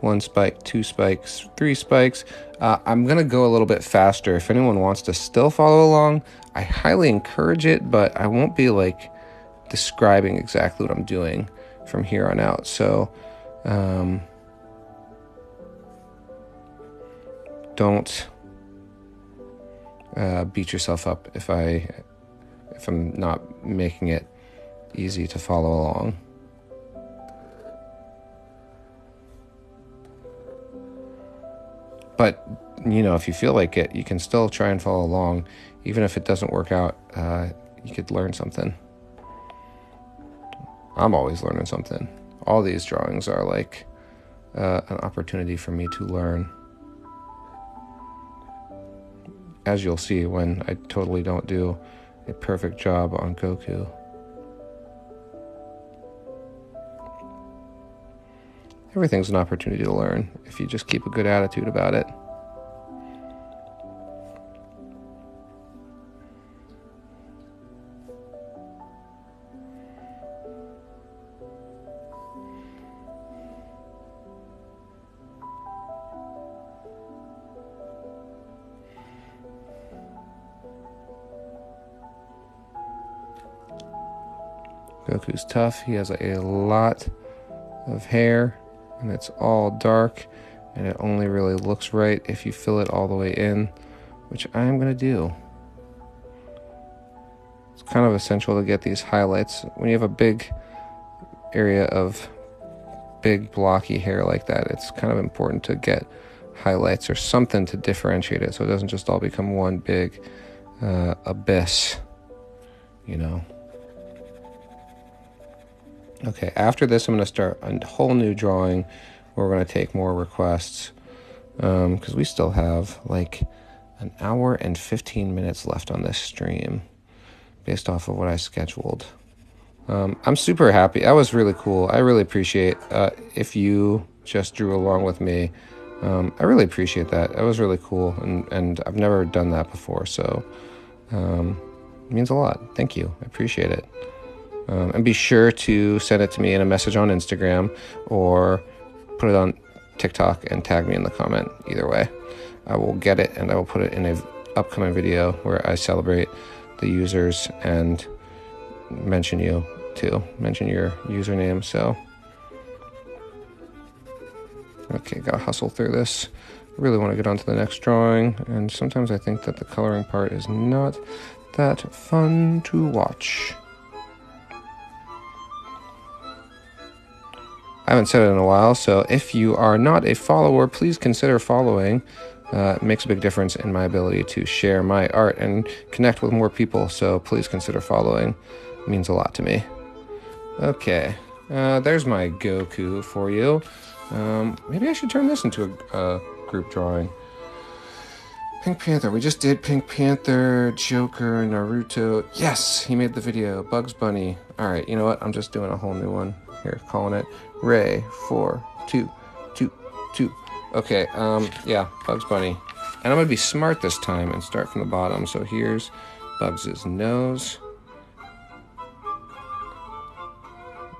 1 spike, 2 spikes, 3 spikes. I'm going to go a little bit faster. If anyone wants to still follow along, I highly encourage it, but I won't be describing exactly what I'm doing from here on out. So don't beat yourself up if I'm not making it easy to follow along. But, if you feel like it, you can still try and follow along. Even if it doesn't work out, you could learn something. I'm always learning something. All these drawings are an opportunity for me to learn. As you'll see when I totally don't do a perfect job on Goku. Everything's an opportunity to learn if you just keep a good attitude about it. Goku's tough. He has a lot of hair, and it's all dark, and it only really looks right if you fill it all the way in, which I am going to do. It's kind of essential to get these highlights. When you have a big area of big blocky hair like that, it's kind of important to get highlights or something to differentiate it so it doesn't just all become one big abyss, Okay, after this, I'm going to start a whole new drawing where we're going to take more requests because we still have an hour and 15 minutes left on this stream based off of what I scheduled. I'm super happy. That was really cool. I really appreciate if you just drew along with me. I really appreciate that. That was really cool, and I've never done that before, so it means a lot. Thank you. I appreciate it. And be sure to send it to me in a message on Instagram or put it on TikTok and tag me in the comment. Either way, I will get it and I will put it in an upcoming video where I celebrate the users and mention you too. Mention your username. So, okay, gotta hustle through this. I really want to get on to the next drawing, and sometimes I think that the coloring part is not that fun to watch. I haven't said it in a while, so if you are not a follower, please consider following. It makes a big difference in my ability to share my art and connect with more people, so please consider following. It means a lot to me. Okay, there's my Goku for you. Maybe I should turn this into a group drawing. Pink Panther. We just did Pink Panther, Joker, Naruto. Yes, he made the video. Bugs Bunny. All right, you know what? I'm just doing a whole new one here, calling it Ray 42222. Okay, yeah, Bugs Bunny. And I'm gonna be smart this time and start from the bottom. So here's Bugs's nose.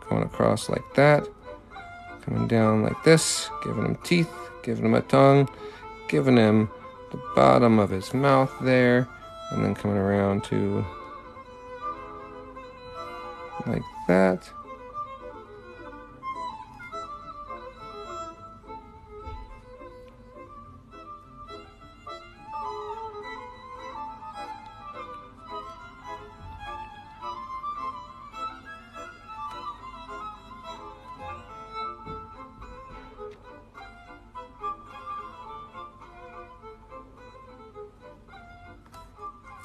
Going across like that. Coming down like this. Giving him teeth. Giving him a tongue. Giving him the bottom of his mouth there. And then coming around to like that.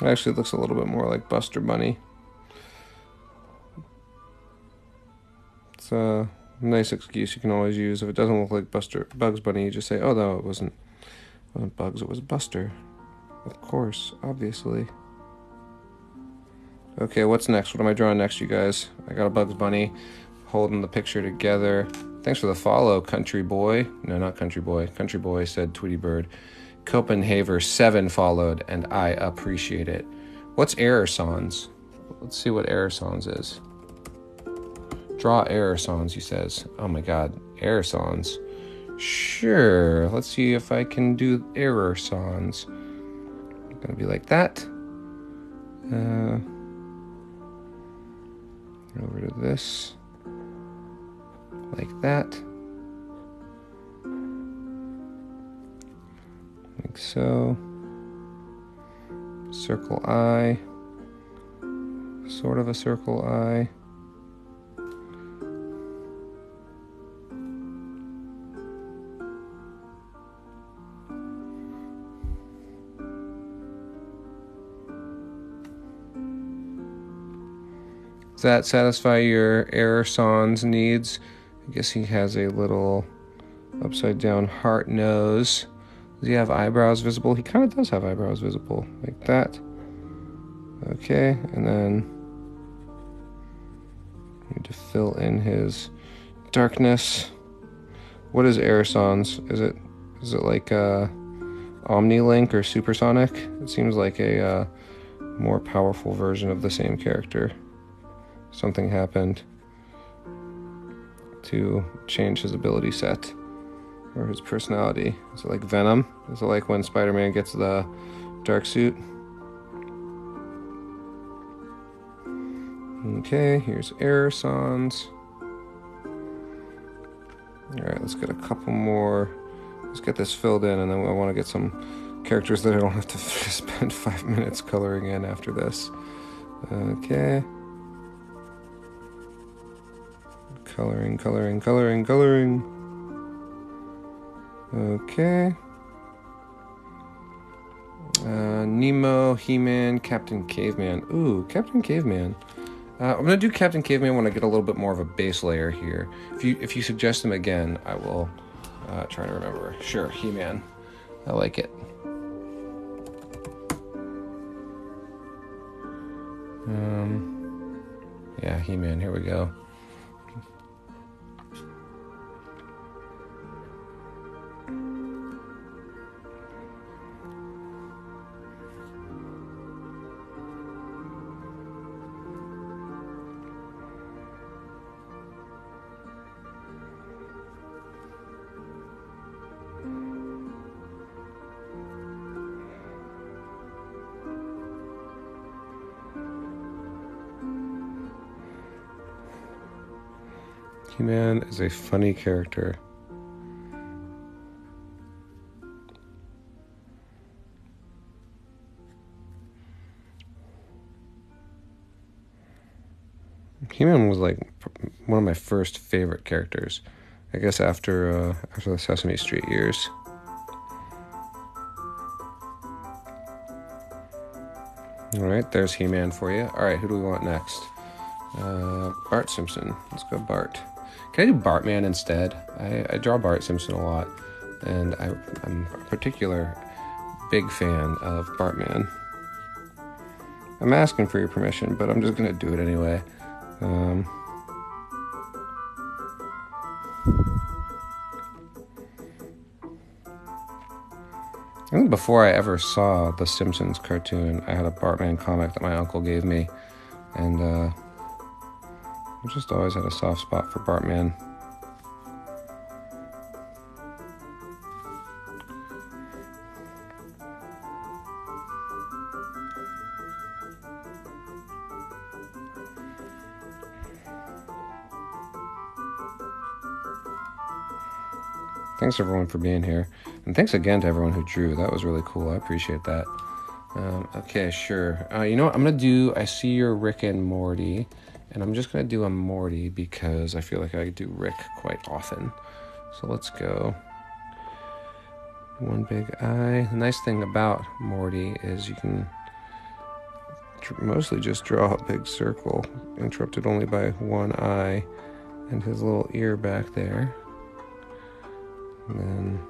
It actually looks a little bit more like Buster Bunny. It's a nice excuse you can always use. If it doesn't look like Bugs Bunny, you just say, oh, no, it wasn't Bugs, it was Buster. Of course, obviously. Okay, what's next? What am I drawing next, you guys? I got a Bugs Bunny holding the picture together. Thanks for the follow, Country Boy. No, not Country Boy. Country Boy said Tweety Bird. Copenhaver 7 followed, and I appreciate it. What's Error Sans? Let's see what Error Sans is. Draw Error Sans, he says. Oh my god, Error Sans. Sure, let's see if I can do Error Sans. Gonna be like that. Over to this. Like that. Like so. Circle eye. Sort of a circle eye. Does that satisfy your Error Sans needs? I guess he has a little upside down heart nose. Does he have eyebrows visible? He kind of does have eyebrows visible, like that. Okay, and then need to fill in his darkness. What is Error Sans? Is it like Omni-Link or Supersonic? It seems like a more powerful version of the same character. Something happened to change his ability set or his personality. Is it like Venom? Is it like when Spider-Man gets the dark suit? Okay, here's Error Sans. Alright, let's get a couple more. Let's get this filled in, and then I want to get some characters that I don't have to spend 5 minutes coloring in after this. Okay. Coloring. Okay. Nemo, He-Man, Captain Caveman. Ooh, Captain Caveman. I'm gonna do Captain Caveman when I get a little bit more of a base layer here. If you suggest him again, I will try to remember. Sure, He-Man. I like it. Yeah, He-Man. Here we go. He-Man is a funny character. He-Man was like one of my first favorite characters. I guess after the Sesame Street years. All right, there's He-Man for you. All right, who do we want next? Bart Simpson. Let's go Bart. Can I do Bartman instead? I draw Bart Simpson a lot, and I'm a particular big fan of Bartman. I'm asking for your permission, but I'm just going to do it anyway. I think before I ever saw the Simpsons cartoon, I had a Bartman comic that my uncle gave me, and I just always had a soft spot for Bartman. Thanks everyone for being here, and thanks again to everyone who drew. That was really cool. I appreciate that. Okay, sure. You know what? I'm gonna do. I see your Rick and Morty, and I'm just gonna do a Morty because I feel like I do Rick quite often. So let's go. One big eye. The nice thing about Morty is you can mostly just draw a big circle, interrupted only by one eye and his little ear back there. And then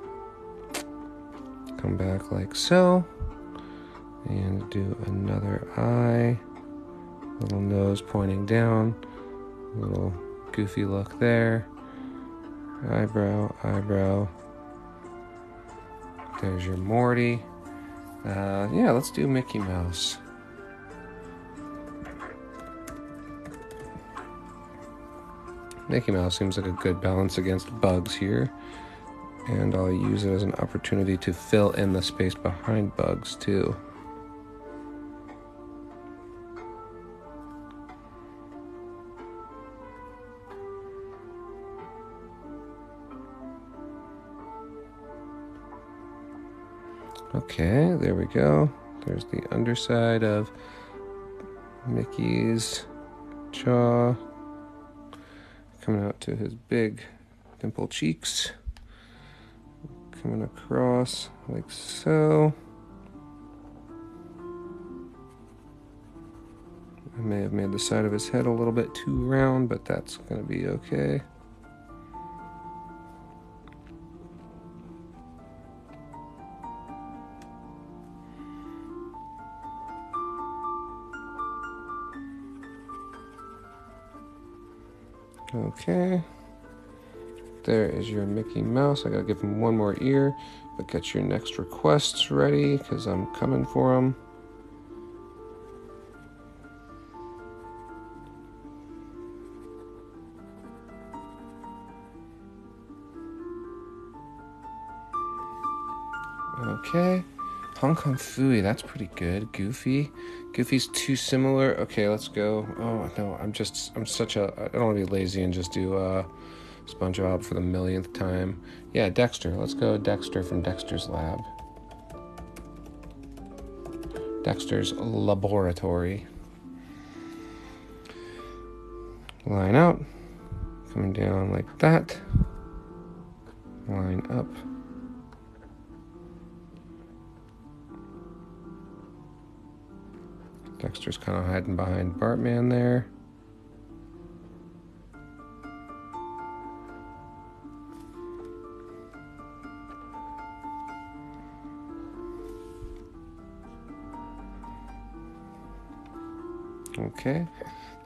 come back like so, and do another eye, little nose pointing down, little goofy look there, eyebrow, eyebrow. There's your Morty. Yeah, let's do Mickey Mouse. Mickey Mouse seems like a good balance against Bugs here. And I'll use it as an opportunity to fill in the space behind Bugs, too. Okay, there we go. There's the underside of Mickey's jaw. Coming out to his big dimple cheeks. Coming across like so. I may have made the side of his head a little bit too round, but that's going to be okay. Okay. There is your Mickey Mouse. I gotta give him one more ear, but get your next requests ready because I'm coming for them. Okay. Hong Kong Phooey, that's pretty good. Goofy. Goofy's too similar. Okay, let's go. Oh, no, I don't want to be lazy and just do, SpongeBob for the millionth time. Yeah, Dexter. Let's go Dexter from Dexter's Lab. Dexter's Laboratory. Line out. Coming down like that. Line up. Dexter's kind of hiding behind Bartman there. Okay,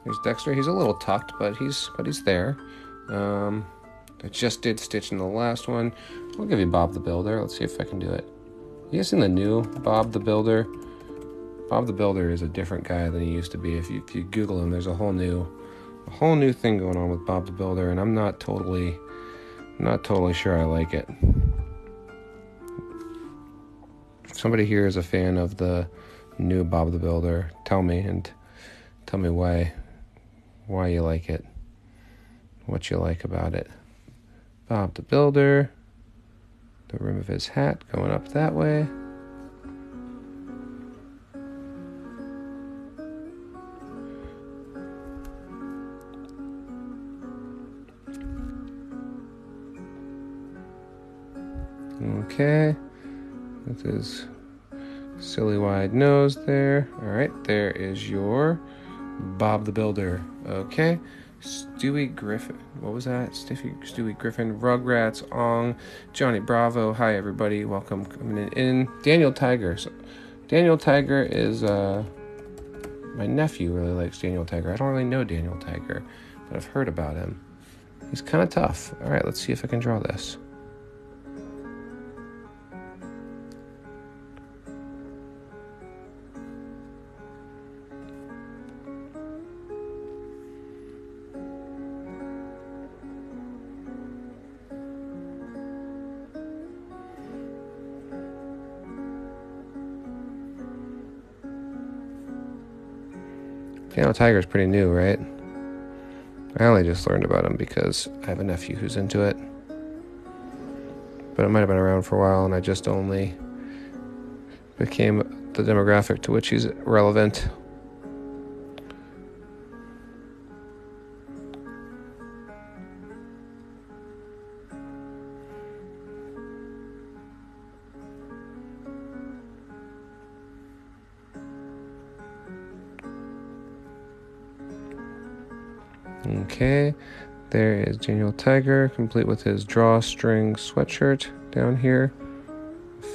there's Dexter. He's a little tucked, but he's there. I just did Stitch in the last one. I'll give you Bob the Builder. Let's see if I can do it. You guys seen the new Bob the Builder? Bob the Builder is a different guy than he used to be. If you Google him, there's a whole new thing going on with Bob the Builder, and I'm not totally sure I like it. If somebody here is a fan of the new Bob the Builder, tell me why you like it, what you like about it. Bob the Builder, the rim of his hat going up that way. Okay. With his silly wide nose there. All right, there is your Bob the Builder. Okay. Stewie Griffin. What was that? Stewie Griffin, Rugrats, Ong, Johnny Bravo. Hi, everybody. Welcome coming in. Daniel Tiger. So, Daniel Tiger is, my nephew really likes Daniel Tiger. I don't really know Daniel Tiger, but I've heard about him. He's kind of tough. All right, let's see if I can draw this. Daniel Tiger's pretty new, right? I only just learned about him because I have a nephew who's into it. But it might have been around for a while, and I just only became the demographic to which he's relevant. Okay, there is Daniel Tiger, complete with his drawstring sweatshirt down here.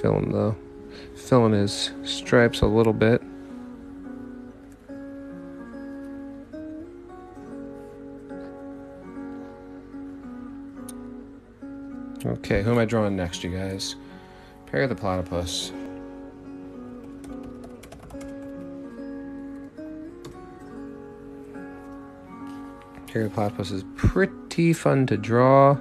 Filling his stripes a little bit. Okay, who am I drawing next, you guys? Perry the Platypus. Perry the Platypus is pretty fun to draw.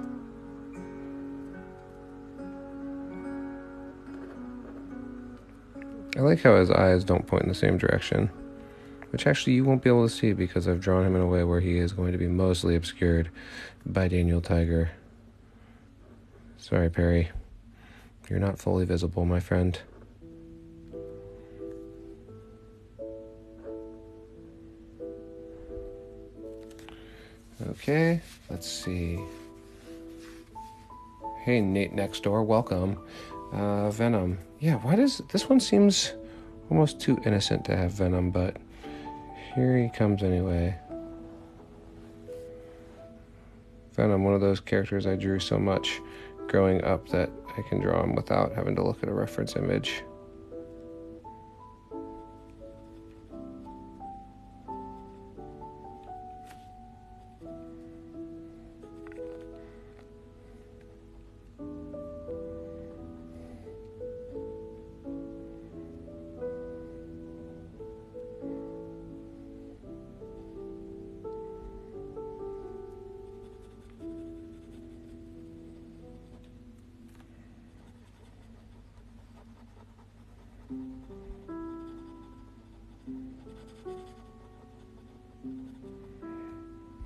I like how his eyes don't point in the same direction, which actually you won't be able to see because I've drawn him in a way where he is going to be mostly obscured by Daniel Tiger. Sorry, Perry. You're not fully visible, my friend. Okay, let's see. Hey, Nate next door, welcome. Venom. Yeah, why does this one seems almost too innocent to have Venom, but here he comes anyway. Venom, one of those characters I drew so much growing up that I can draw him without having to look at a reference image.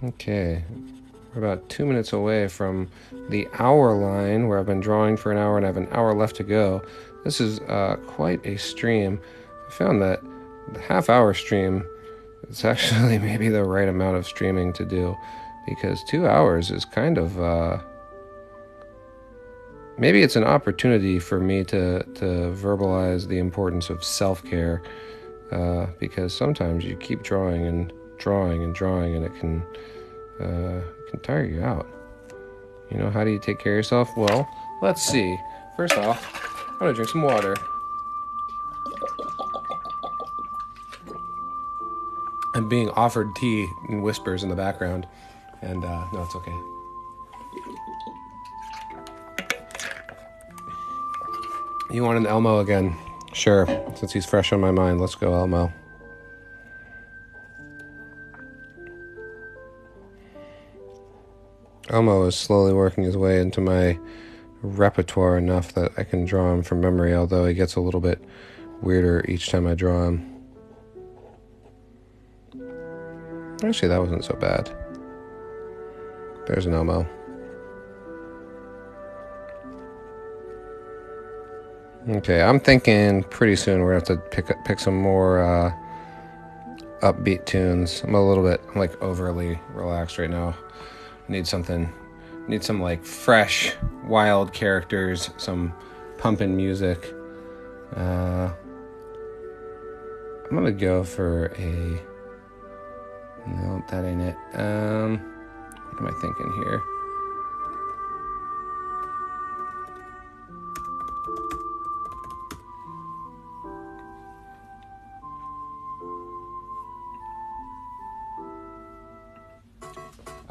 Okay, we're about 2 minutes away from the hour line where I've been drawing for an hour and I have an hour left to go. This is quite a stream. I found that the half-hour stream is actually maybe the right amount of streaming to do, because 2 hours is kind of maybe it's an opportunity for me to verbalize the importance of self-care, because sometimes you keep drawing and drawing and drawing and it can tire you out. You know, how do you take care of yourself? Well, let's see. First off, I'm gonna drink some water. I'm being offered tea in whispers in the background, and no, it's okay. You want an Elmo again? Sure, since he's fresh on my mind, let's go Elmo. Elmo is slowly working his way into my repertoire enough that I can draw him from memory, although he gets a little bit weirder each time I draw him. Actually, that wasn't so bad. There's an Elmo. Okay, I'm thinking pretty soon we're gonna have to pick some more upbeat tunes. I'm like overly relaxed right now. Need some like fresh, wild characters, some pumping music. I'm gonna go for a... No, that ain't it. What am I thinking here?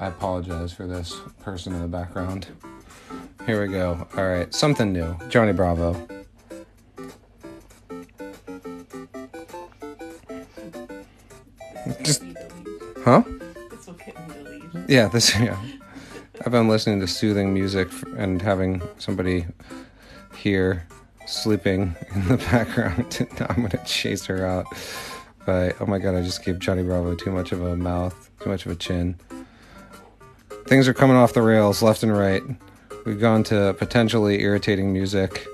I apologize for this person in the background. Here we go. All right, something new. Johnny Bravo. Just, huh? This will get me to leave. Yeah, yeah. I've been listening to soothing music and having somebody here sleeping in the background. I'm going to chase her out. But, oh my God, I just gave Johnny Bravo too much of a mouth, too much of a chin. Things are coming off the rails left and right. We've gone to potentially irritating music.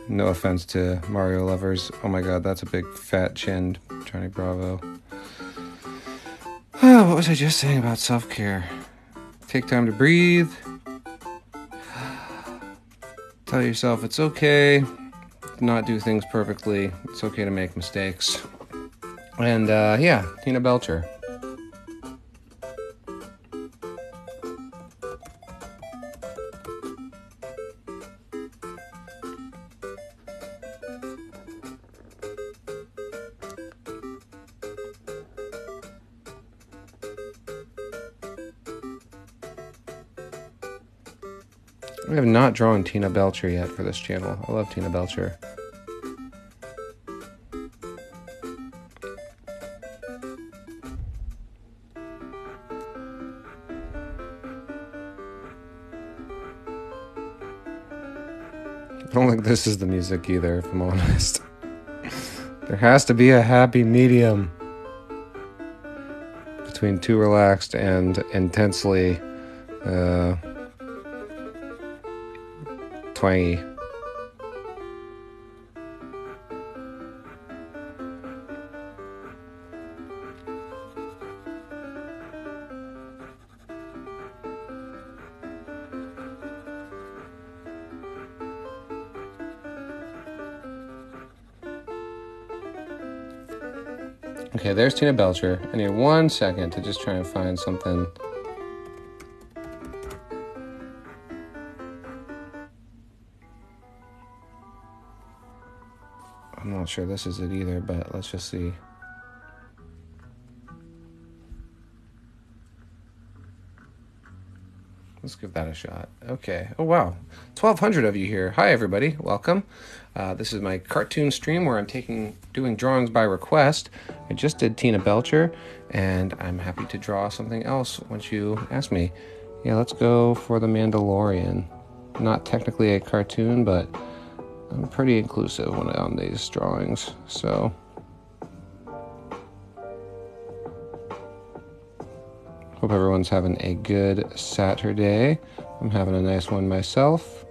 No offense to Mario lovers. Oh my God, that's a big fat chin, Johnny Bravo. What was I just saying about self-care? Take time to breathe. Tell yourself it's okay to not do things perfectly. It's okay to make mistakes. And yeah, Tina Belcher. I have not drawn Tina Belcher yet for this channel. I love Tina Belcher. I don't think this is the music either, if I'm honest. There has to be a happy medium between too relaxed and intensely twangy. Okay, there's Tina Belcher. I need 1 second to just try and find something. I'm not sure this is it either, but let's just see. Let's give that a shot. Okay. Oh, wow. 1,200 of you here. Hi, everybody. Welcome. This is my cartoon stream where I'm doing drawings by request. I just did Tina Belcher, and I'm happy to draw something else once you ask me. Yeah, let's go for The Mandalorian. Not technically a cartoon, but I'm pretty inclusive on these drawings, so... Hope everyone's having a good Saturday. I'm having a nice one myself.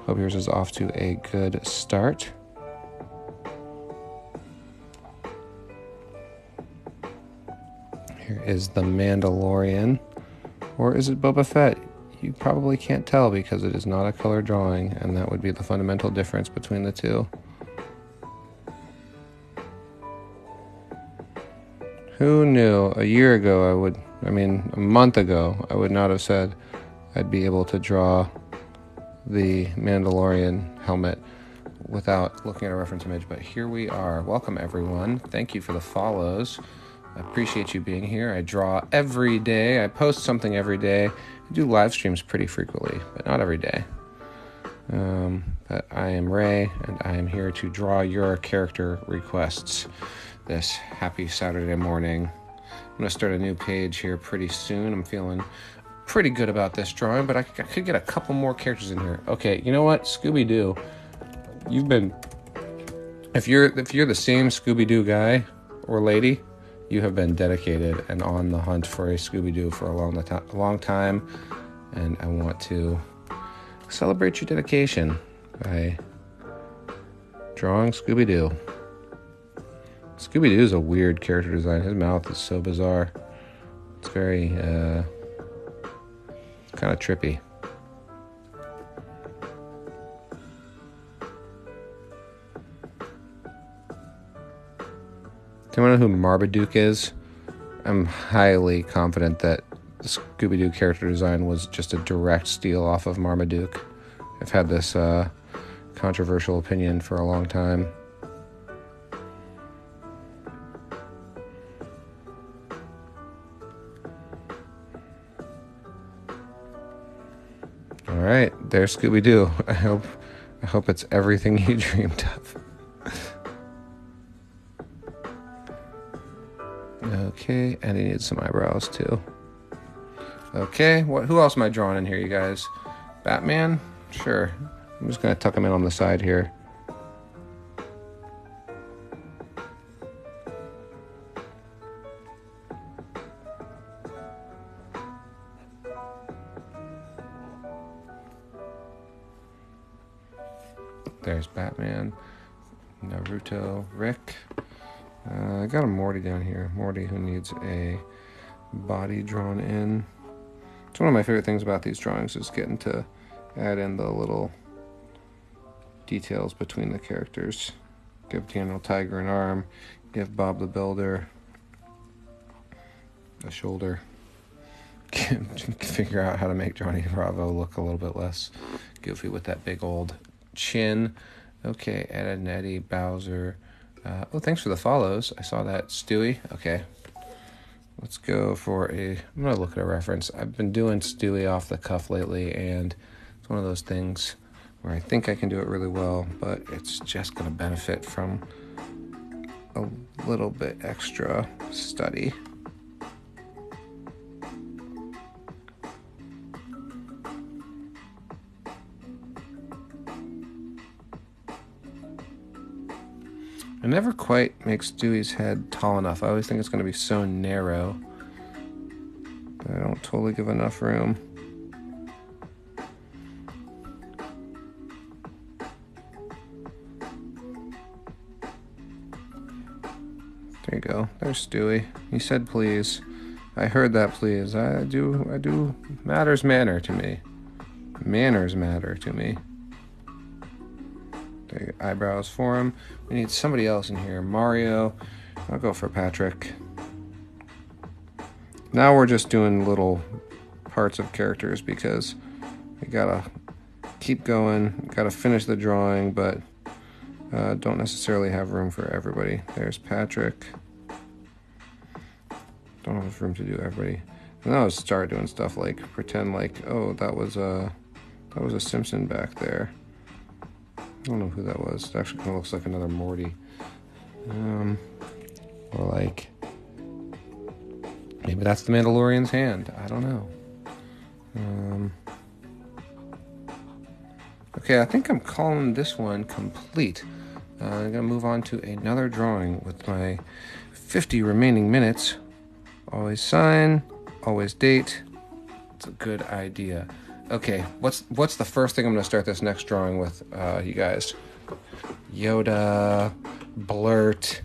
Hope yours is off to a good start. Here is The Mandalorian. Or is it Boba Fett? You probably can't tell because it is not a color drawing, and that would be the fundamental difference between the two. Who knew a year ago a month ago, I would not have said I'd be able to draw the Mandalorian helmet without looking at a reference image, but here we are. Welcome, everyone. Thank you for the follows. I appreciate you being here. I draw every day. I post something every day. I do live streams pretty frequently, but not every day. But I am Ray, and I am here to draw your character requests this happy Saturday morning. I'm going to start a new page here pretty soon. I'm feeling pretty good about this drawing, but I could get a couple more characters in here. Okay, you know what? Scooby-Doo. If you're the same Scooby-Doo guy or lady, you have been dedicated and on the hunt for a Scooby-Doo for a long time, and I want to celebrate your dedication by drawing Scooby-Doo. Scooby-Doo is a weird character design. His mouth is so bizarre. It's very, kind of trippy. Do you want to know who Marmaduke is? I'm highly confident that the Scooby-Doo character design was just a direct steal off of Marmaduke. I've had this controversial opinion for a long time. All right, there's Scooby-Doo. I hope it's everything you dreamed of. Okay, and he needs some eyebrows too. Okay, who else am I drawing in here, you guys? Batman? Sure. I'm just gonna tuck him in on the side here. There's Batman, Naruto, Rick. I got a Morty down here. Morty who needs a body drawn in. It's one of my favorite things about these drawings is getting to add in the little details between the characters. Give Daniel Tiger an arm. Give Bob the Builder a shoulder. Figure out how to make Johnny Bravo look a little bit less goofy with that big old chin. Okay, Ed, Edd n Eddy, Bowser. Oh, thanks for the follows. I saw that. Stewie. Okay. Let's go for I'm going to look at a reference. I've been doing Stewie off the cuff lately, and it's one of those things where I think I can do it really well, but it's just going to benefit from a little bit extra study. I never quite make Stewie's head tall enough. I always think it's going to be so narrow that I don't totally give enough room. There you go. There's Stewie. He said please. I heard that please. I do. Matters matter to me. Manners matter to me. There, eyebrows for him. We need somebody else in here. Mario. I'll go for Patrick. Now we're just doing little parts of characters because we gotta keep going. Gotta finish the drawing, but don't necessarily have room for everybody. There's Patrick. Don't have room to do everybody. And then I'll start doing stuff like pretend like, oh, that was a Simpson back there. I don't know who that was. It actually kind of looks like another Morty. Or like, maybe that's the Mandalorian's hand. I don't know. Okay, I think I'm calling this one complete. I'm going to move on to another drawing with my 50 remaining minutes. Always sign, always date. It's a good idea. Okay, what's the first thing I'm going to start this next drawing with, you guys? Yoda, Blurt,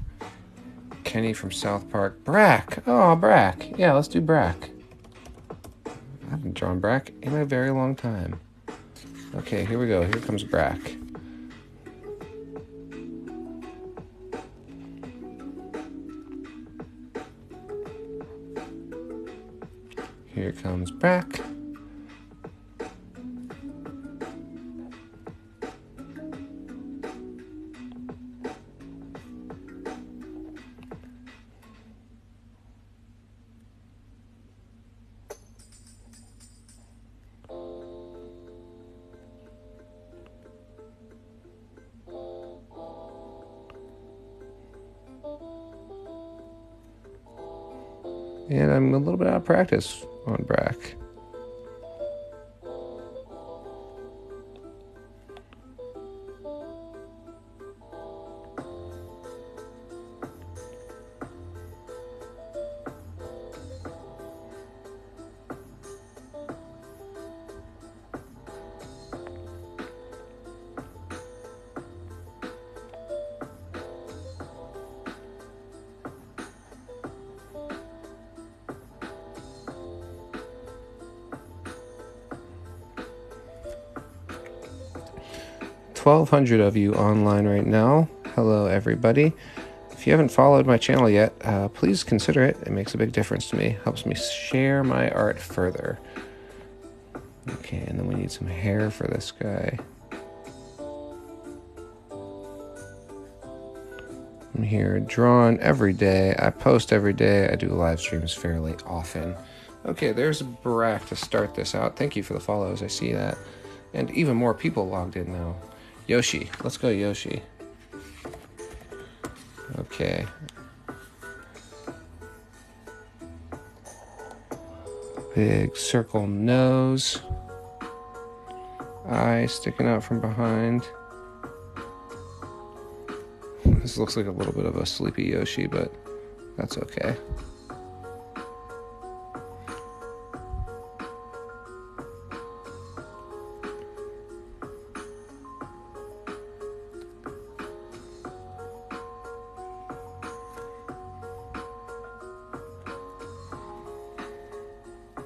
Kenny from South Park, Brack. Oh, Brack. Yeah, let's do Brack. I haven't drawn Brack in a very long time. Okay, here we go. Here comes Brack. Here comes Brack. And I'm a little bit out of practice on Brack. .1,200 of you online right now. Hello, everybody. If you haven't followed my channel yet, please consider it. It makes a big difference to me. Helps me share my art further. Okay, and then we need some hair for this guy. I'm here drawing every day. I post every day. I do live streams fairly often. Okay, there's Barack to start this out. Thank you for the follows. I see that. And even more people logged in now. Yoshi. Let's go, Yoshi. Okay. Big circle nose. Eye sticking out from behind. This looks like a little bit of a sleepy Yoshi, but that's okay.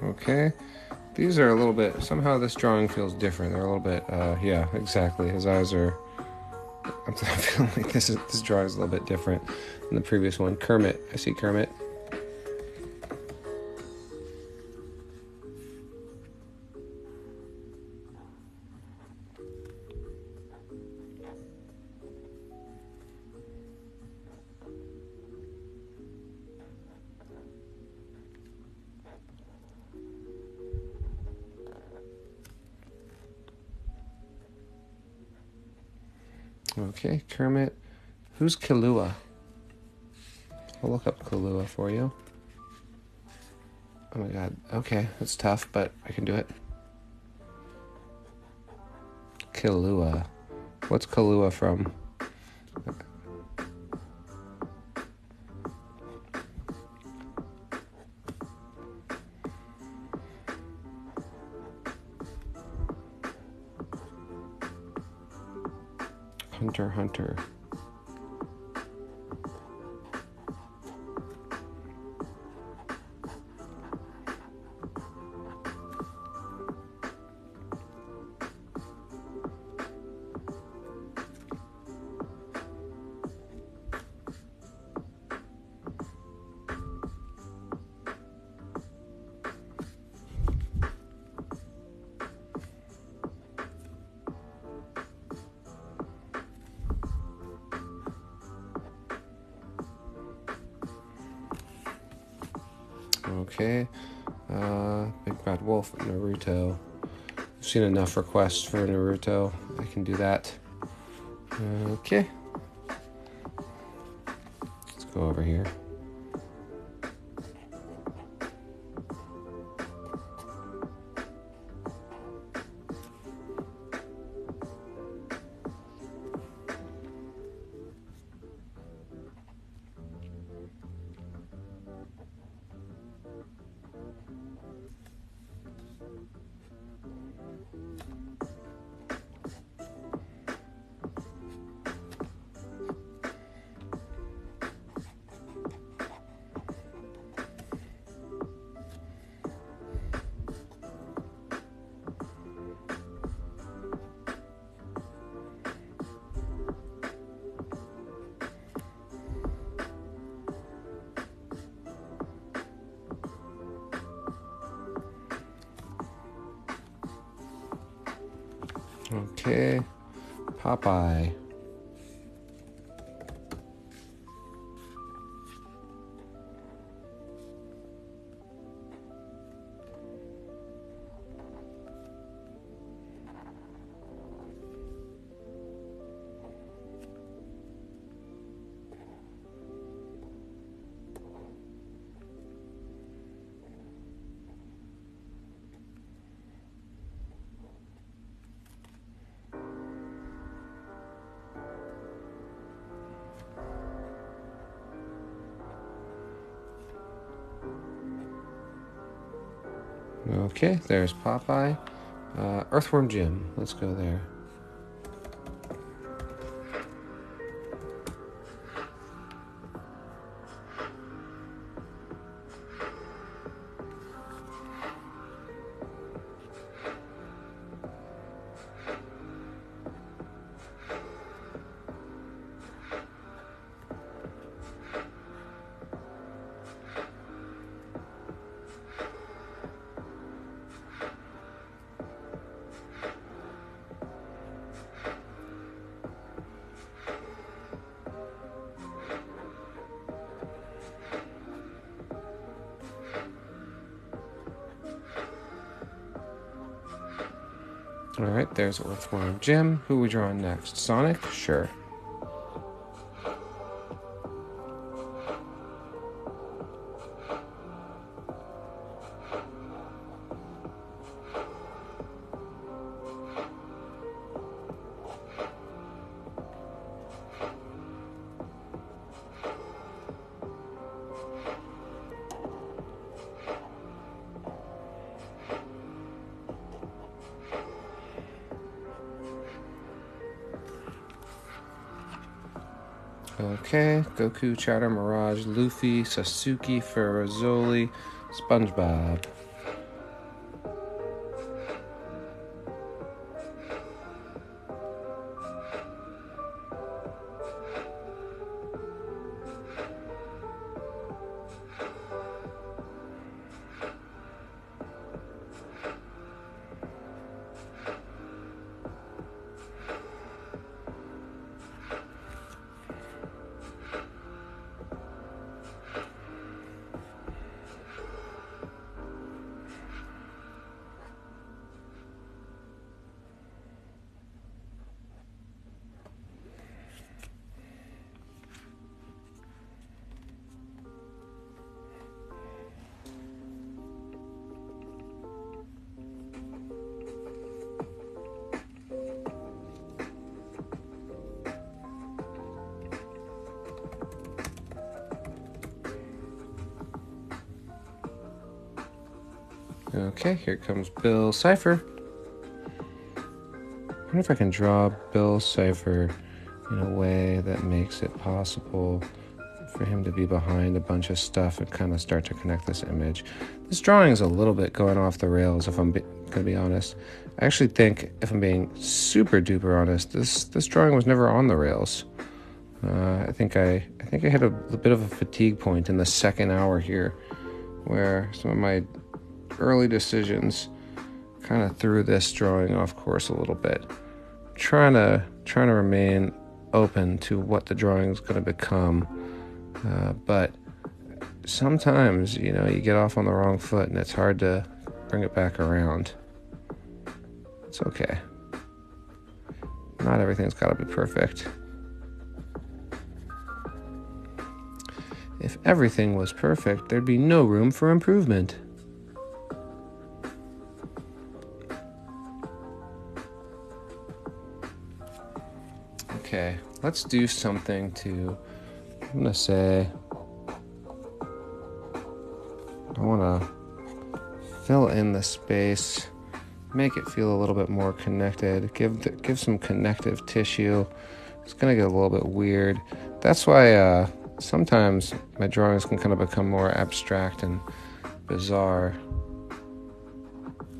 Okay, these are a little bit, somehow this drawing feels different. They're a little bit, yeah, exactly. His eyes are, I'm feeling like this drawing is a little bit different than the previous one. Kermit, I see Kermit. Okay, Kermit. Who's Kahlua? I'll look up Kahlua for you. Oh my god. Okay, that's tough, but I can do it. Kahlua. What's Kahlua from? Hunter x Hunter. Okay, Big Bad Wolf, Naruto. I've seen enough requests for Naruto. I can do that. Okay. Let's go over here. Okay, Popeye. Okay, there's Popeye. Earthworm Jim. Let's go there. All right, there's Earthworm Jim. Who are we drawing next? Sonic? Sure. Okay, Goku, Chowder, Mirage, Luffy, Sasuke, Ferrozoli, SpongeBob. Okay, here comes Bill Cipher. I wonder if I can draw Bill Cipher in a way that makes it possible for him to be behind a bunch of stuff and kind of start to connect this image. This drawing is a little bit going off the rails, if I'm going to be honest. I actually think, if I'm being super duper honest, this drawing was never on the rails. I think I hit a bit of a fatigue point in the second hour here, where some of my early decisions kind of threw this drawing off course a little bit. Trying to remain open to what the drawing is going to become, but sometimes you get off on the wrong foot and it's hard to bring it back around. It's okay. Not everything's got to be perfect. If everything was perfect, there'd be no room for improvement. Okay, let's do something to, I'm going to say, I want to fill in the space, make it feel a little bit more connected, give some connective tissue. It's going to get a little bit weird. That's why sometimes my drawings can kind of become more abstract and bizarre,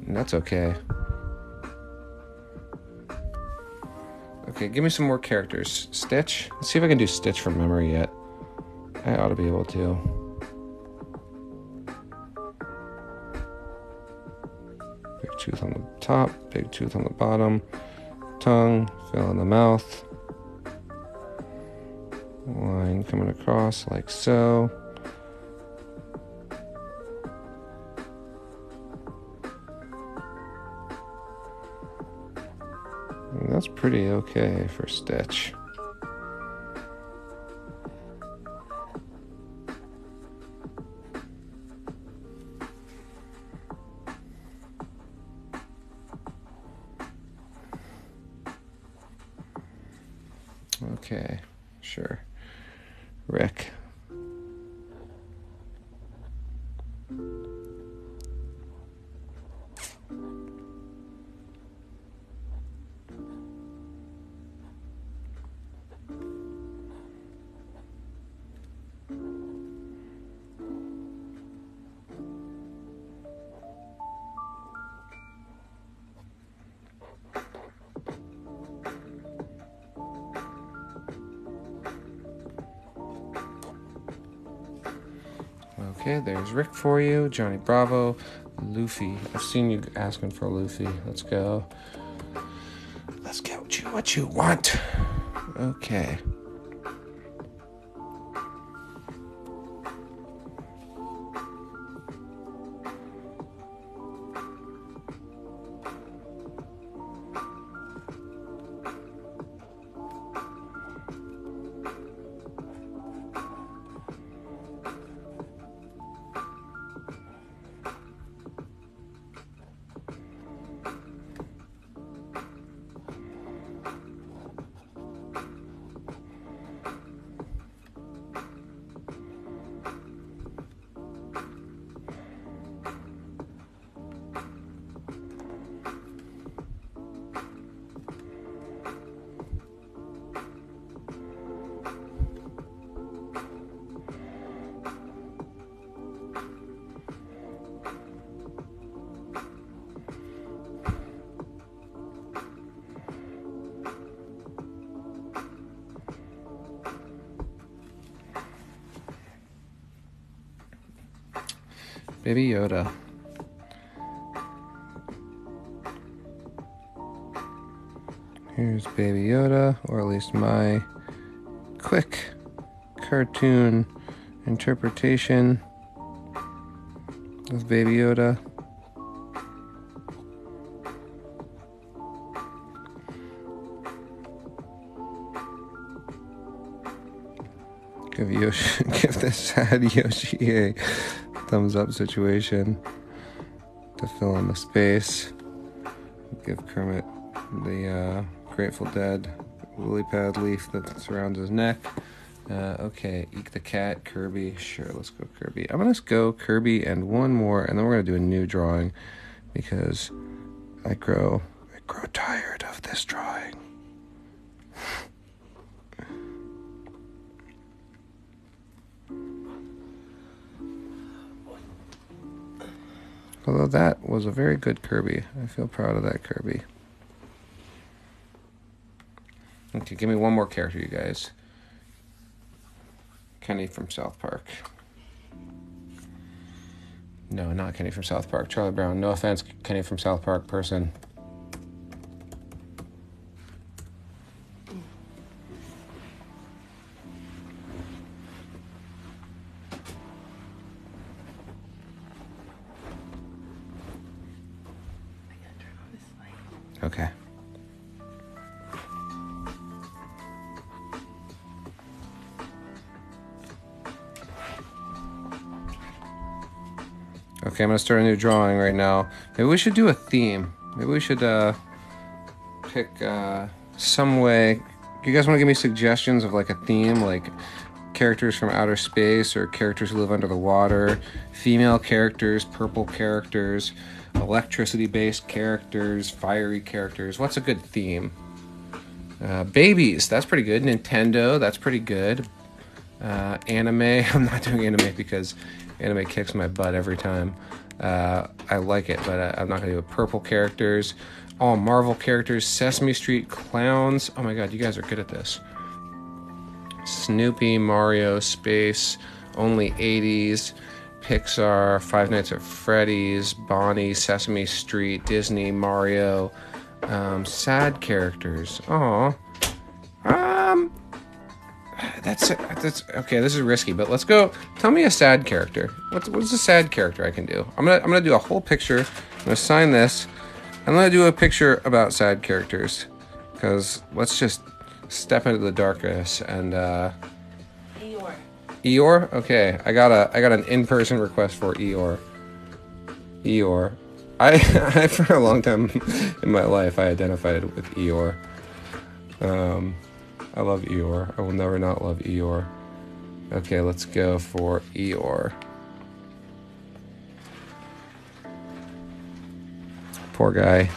and that's okay. Okay, give me some more characters. Stitch. Let's see if I can do Stitch from memory yet. I ought to be able to. Big tooth on the top, big tooth on the bottom, tongue, fill in the mouth. Line coming across like so. And that's pretty okay for Stitch. Okay, sure. Rick. Okay, there's Rick for you. Johnny Bravo. Luffy. I've seen you asking for Luffy. Let's go. Let's get what you want. Okay. Baby Yoda. Here's Baby Yoda, or at least my quick cartoon interpretation of Baby Yoda. Give this sad Yoshi a thumbs up situation to fill in the space. Give Kermit the Grateful Dead lily pad leaf that surrounds his neck. Okay, Eek the cat, Kirby. Sure, let's go Kirby. I'm gonna go Kirby and one more, and then we're gonna do a new drawing because I grow tired of this drawing. Although that was a very good Kirby. I feel proud of that Kirby. Okay, give me one more character, you guys. Kenny from South Park. No, not Kenny from South Park. Charlie Brown. No offense, Kenny from South Park person. Okay. Okay, I'm gonna start a new drawing right now. Maybe we should do a theme. Maybe we should pick some way. You guys want to give me suggestions of like a theme, like characters from outer space or characters who live under the water, female characters, purple characters, electricity-based characters, fiery characters. What's a good theme? Babies, that's pretty good. Nintendo, that's pretty good. Anime, I'm not doing anime because anime kicks my butt every time. I like it, but I'm not going to do it. Purple characters, all Marvel characters, Sesame Street clowns. Oh my god, you guys are good at this. Snoopy, Mario, Space, only 80s, Pixar, Five Nights at Freddy's, Bonnie, Sesame Street, Disney, Mario, sad characters. Aw. That's okay. This is risky, but let's go. Tell me a sad character. What's a sad character I can do? I'm gonna do a whole picture. I'm gonna sign this. I'm gonna do a picture about sad characters, because let's just step into the darkness and Eeyore. Eeyore? Okay, I got an in-person request for Eeyore. Eeyore. I for a long time in my life I identified with Eeyore. I love Eeyore. I will never not love Eeyore. Okay, let's go for Eeyore. Poor guy.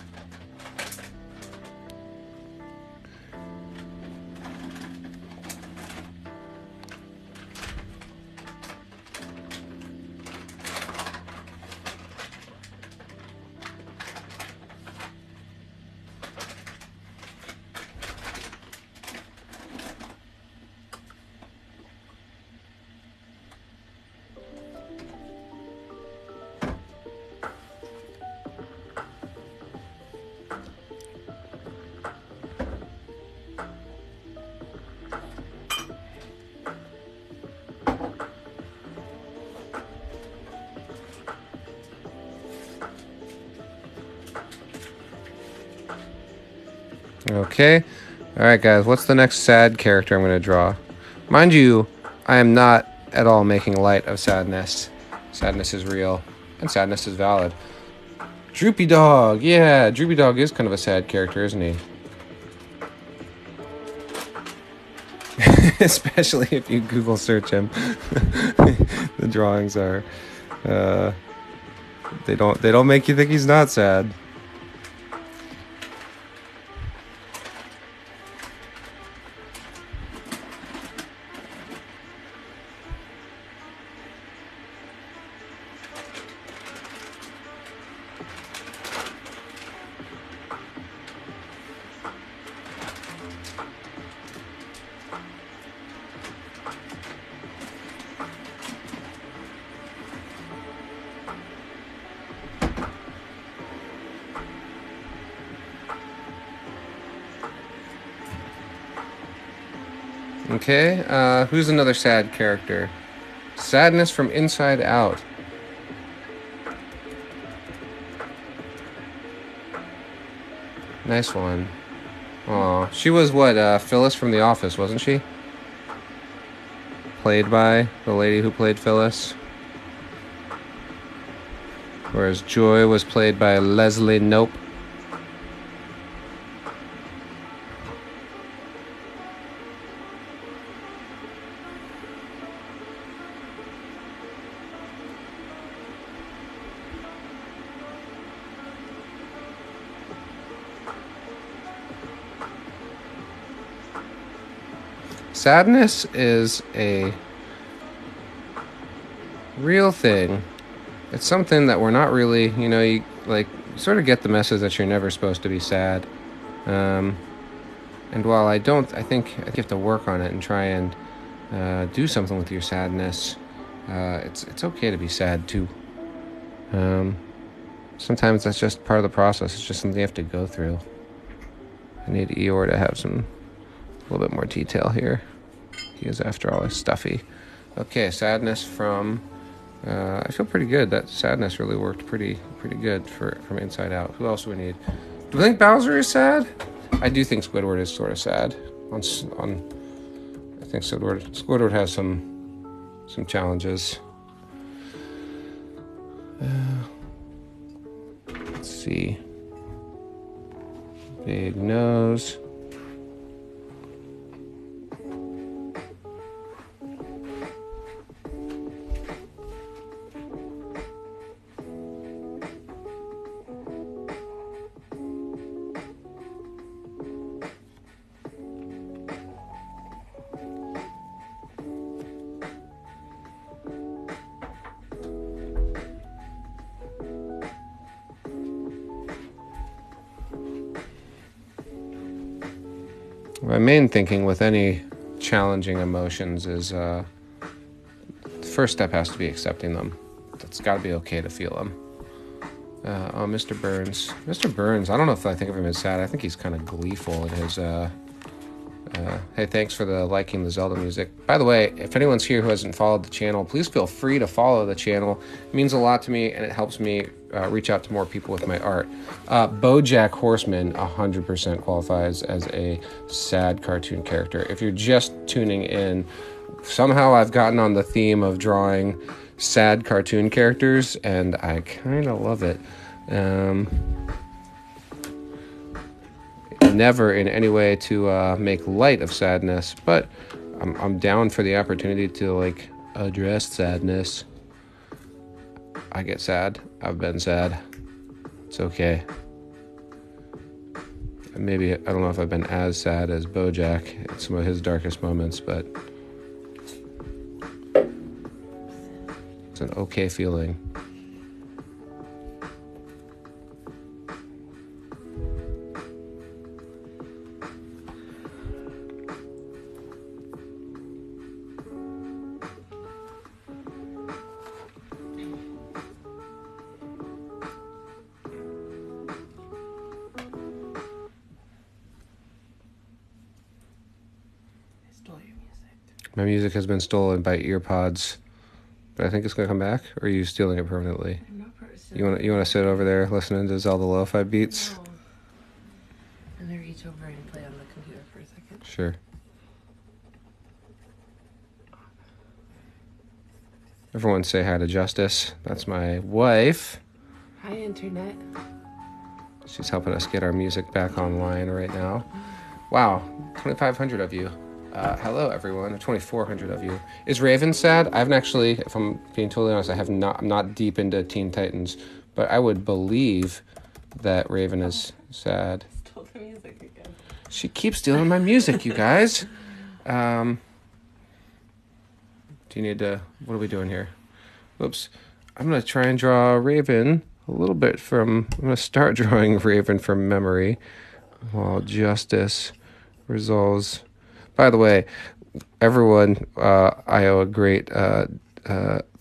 Okay. Alright, guys. What's the next sad character I'm going to draw? Mind you, I am not at all making light of sadness. Sadness is real, and sadness is valid. Droopy Dog. Yeah, Droopy Dog is kind of a sad character, isn't he? Especially if you Google search him. The drawings are... they don't make you think he's not sad. Okay, who's another sad character? Sadness from Inside Out. Nice one. Aw, she was what, Phyllis from The Office, wasn't she? Played by the lady who played Phyllis. Whereas Joy was played by Leslie Knope. Sadness is a real thing. It's something that we're not really, you sort of get the message that you're never supposed to be sad. And while I think you have to work on it and try and do something with your sadness. It's okay to be sad too. Sometimes that's just part of the process. It's just something you have to go through. I need Eeyore to have a little bit more detail here. He is, after all, stuffy. Okay, sadness from. I feel pretty good. That sadness really worked pretty good from Inside Out. Who else do we need? Do we think Bowser is sad? I do think Squidward is sort of sad. I think Squidward has some challenges. Let's see. Big nose. My main thinking with any challenging emotions is the first step has to be accepting them. It's got to be okay to feel them. Mr. Burns. Mr. Burns, I don't know if I think of him as sad. I think he's kind of gleeful in his... hey, thanks for liking the Zelda music. By the way, if anyone's here who hasn't followed the channel, please feel free to follow the channel. It means a lot to me, and it helps me reach out to more people with my art. BoJack Horseman 100% qualifies as a sad cartoon character. If you're just tuning in, somehow I've gotten on the theme of drawing sad cartoon characters, and I kind of love it. Never in any way to make light of sadness, but I'm down for the opportunity to address sadness. I get sad. I've been sad. It's okay. Maybe I don't know if I've been as sad as BoJack at some of his darkest moments, but it's an okay feeling. My music has been stolen by earpods, but I think it's gonna come back. Or are you stealing it permanently? You wanna sit over there listening to Zelda lo-fi beats? No. I'm gonna reach over and play on the computer for a second. Sure. Everyone say hi to Justice. That's my wife. Hi, Internet. She's helping us get our music back online right now. Wow, 2,500 of you. Hello, everyone. 2,400 of you. Is Raven sad? I haven't actually, if I'm being totally honest, I'm not deep into Teen Titans, but I would believe that Raven is sad. Stole the music again. She keeps stealing my music, you guys. Do you need to... What are we doing here? Oops. I'm going to try and draw Raven a little bit from... I'm going to start drawing Raven from memory while Justice resolves... By the way, everyone, I owe a great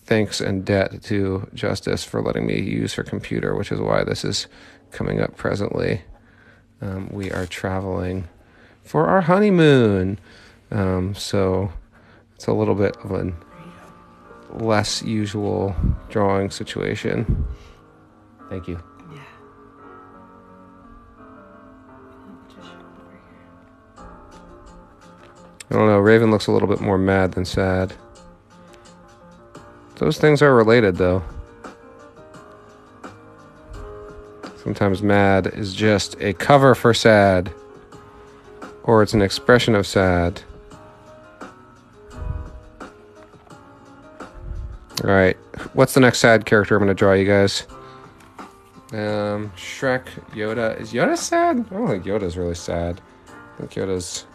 thanks and debt to Justice for letting me use her computer, which is why this is coming up presently. We are traveling for our honeymoon. So it's a little bit of a less usual drawing situation. Thank you. Yeah. Just over here. I don't know, Raven looks a little bit more mad than sad. Those things are related, though. Sometimes mad is just a cover for sad, or it's an expression of sad. All right, what's the next sad character I'm going to draw, you guys? Shrek, Yoda. Is Yoda sad? I don't think Yoda's really sad. I think Yoda's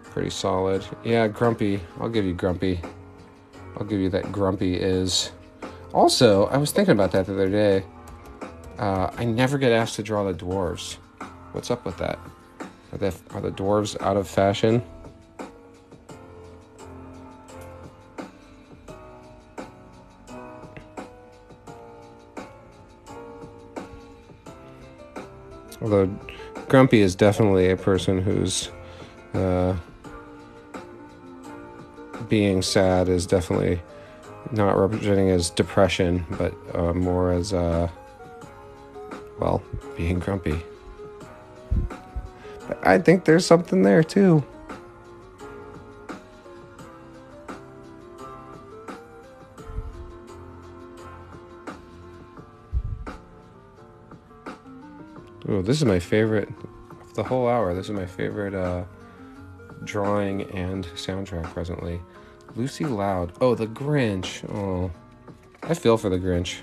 pretty solid. Yeah, Grumpy. I'll give you Grumpy. I'll give you that Grumpy is. Also, I was thinking about that the other day. I never get asked to draw the dwarves. What's up with that? Are the dwarves out of fashion? Although Grumpy is definitely a person who's being sad is definitely not representing as depression, but more as well, being grumpy. But I think there's something there too. Oh, this is my favorite of the whole hour. This is my favorite drawing and soundtrack presently. Lucy Loud. Oh, the Grinch. Oh, I feel for the Grinch.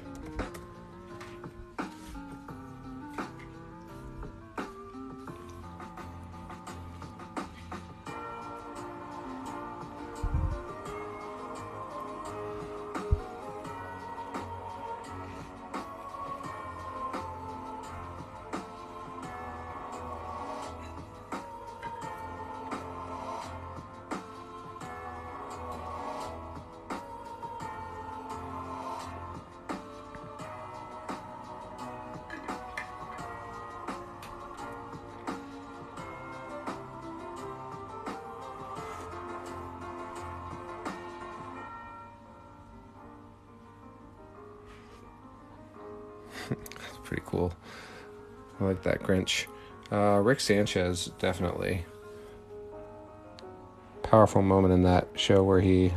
That's pretty cool. I like that Grinch. Rick Sanchez, definitely. Powerful moment in that show where he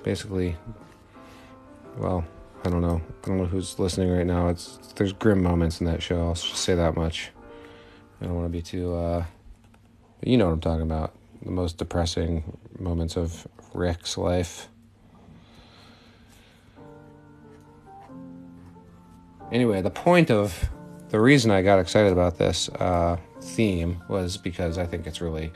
basically, well, I don't know who's listening right now. There's grim moments in that show. I'll just say that much. I don't want to be too, you know what I'm talking about. The most depressing moments of Rick's life. Anyway, the reason I got excited about this theme was because I think it's really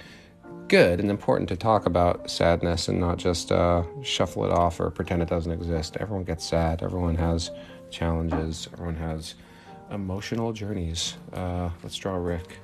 good and important to talk about sadness and not just shuffle it off or pretend it doesn't exist. Everyone gets sad. Everyone has challenges. Everyone has emotional journeys. Let's draw Rick.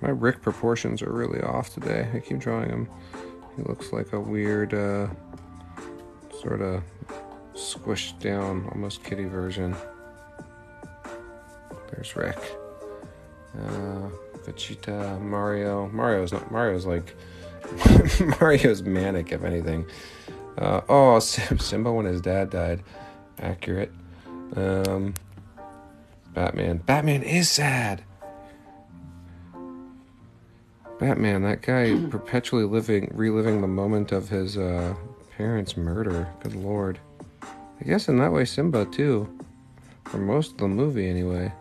My Rick proportions are really off today. I keep drawing him. He looks like a weird, sort of squished down, almost kitty version. There's Rick. Vegeta, Mario. Mario's like, Mario's manic, if anything. Simba when his dad died. Accurate. Batman. Batman is sad. Batman, that guy perpetually reliving the moment of his parents' murder. Good lord. I guess in that way Simba too. For most of the movie anyway.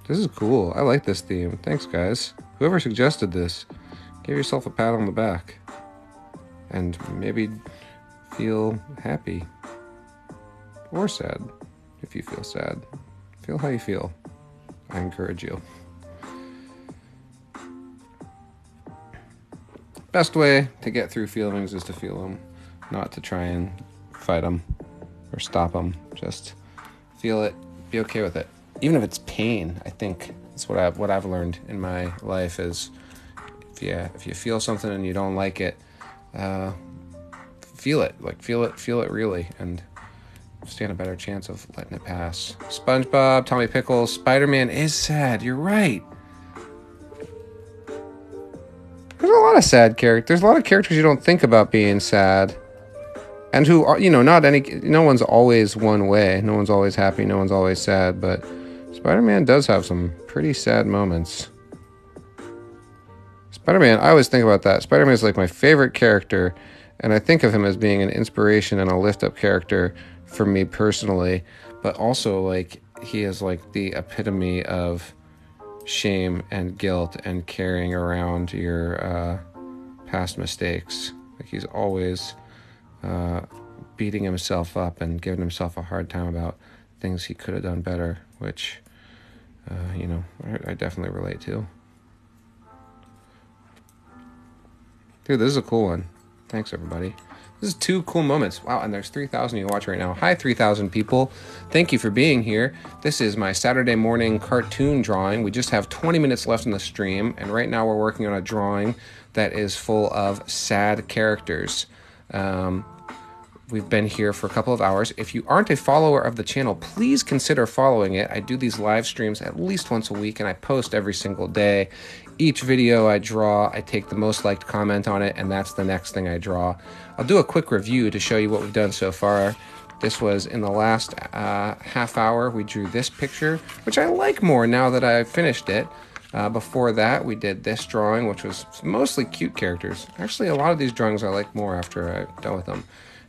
This is cool. I like this theme. Thanks guys. Whoever suggested this, give yourself a pat on the back. And maybe feel happy. Or sad. If you feel sad. Feel how you feel. I encourage you. Best way to get through feelings is to feel them, not to try and fight them or stop them. Just feel it, be okay with it. even if it's pain, I think that's what I've learned in my life is if you feel something and you don't like it, feel it really, and stand a better chance of letting it pass. SpongeBob, Tommy Pickles, Spider-Man is sad. You're right. There's a lot of sad characters. There's a lot of characters you don't think about being sad, and who are, no one's always one way. No one's always happy. No one's always sad. But Spider-Man does have some pretty sad moments. Spider-Man, I always think about that. Spider-Man is like my favorite character, and I think of him as being an inspiration and a lift-up character for me personally, but also like he is like the epitome of shame and guilt and carrying around your past mistakes. Like he's always beating himself up and giving himself a hard time about things he could have done better, which I definitely relate to. Dude, this is a cool one. Thanks, everybody. This is 2 cool moments. Wow, and there's 3,000 you watch right now. Hi, 3,000 people. Thank you for being here. This is my Saturday morning cartoon drawing. We just have 20 minutes left in the stream, and right now we're working on a drawing that is full of sad characters. We've been here for a couple of hours. If you aren't a follower of the channel, please consider following it. I do these live streams at least once a week, and I post every single day. Each video I draw, I take the most liked comment on it, and that's the next thing I draw. I'll do a quick review to show you what we've done so far. This was in the last half hour. We drew this picture, which I like more now that I've finished it. Before that, we did this drawing, which was mostly cute characters. Actually, a lot of these drawings I like more after I'm done with them.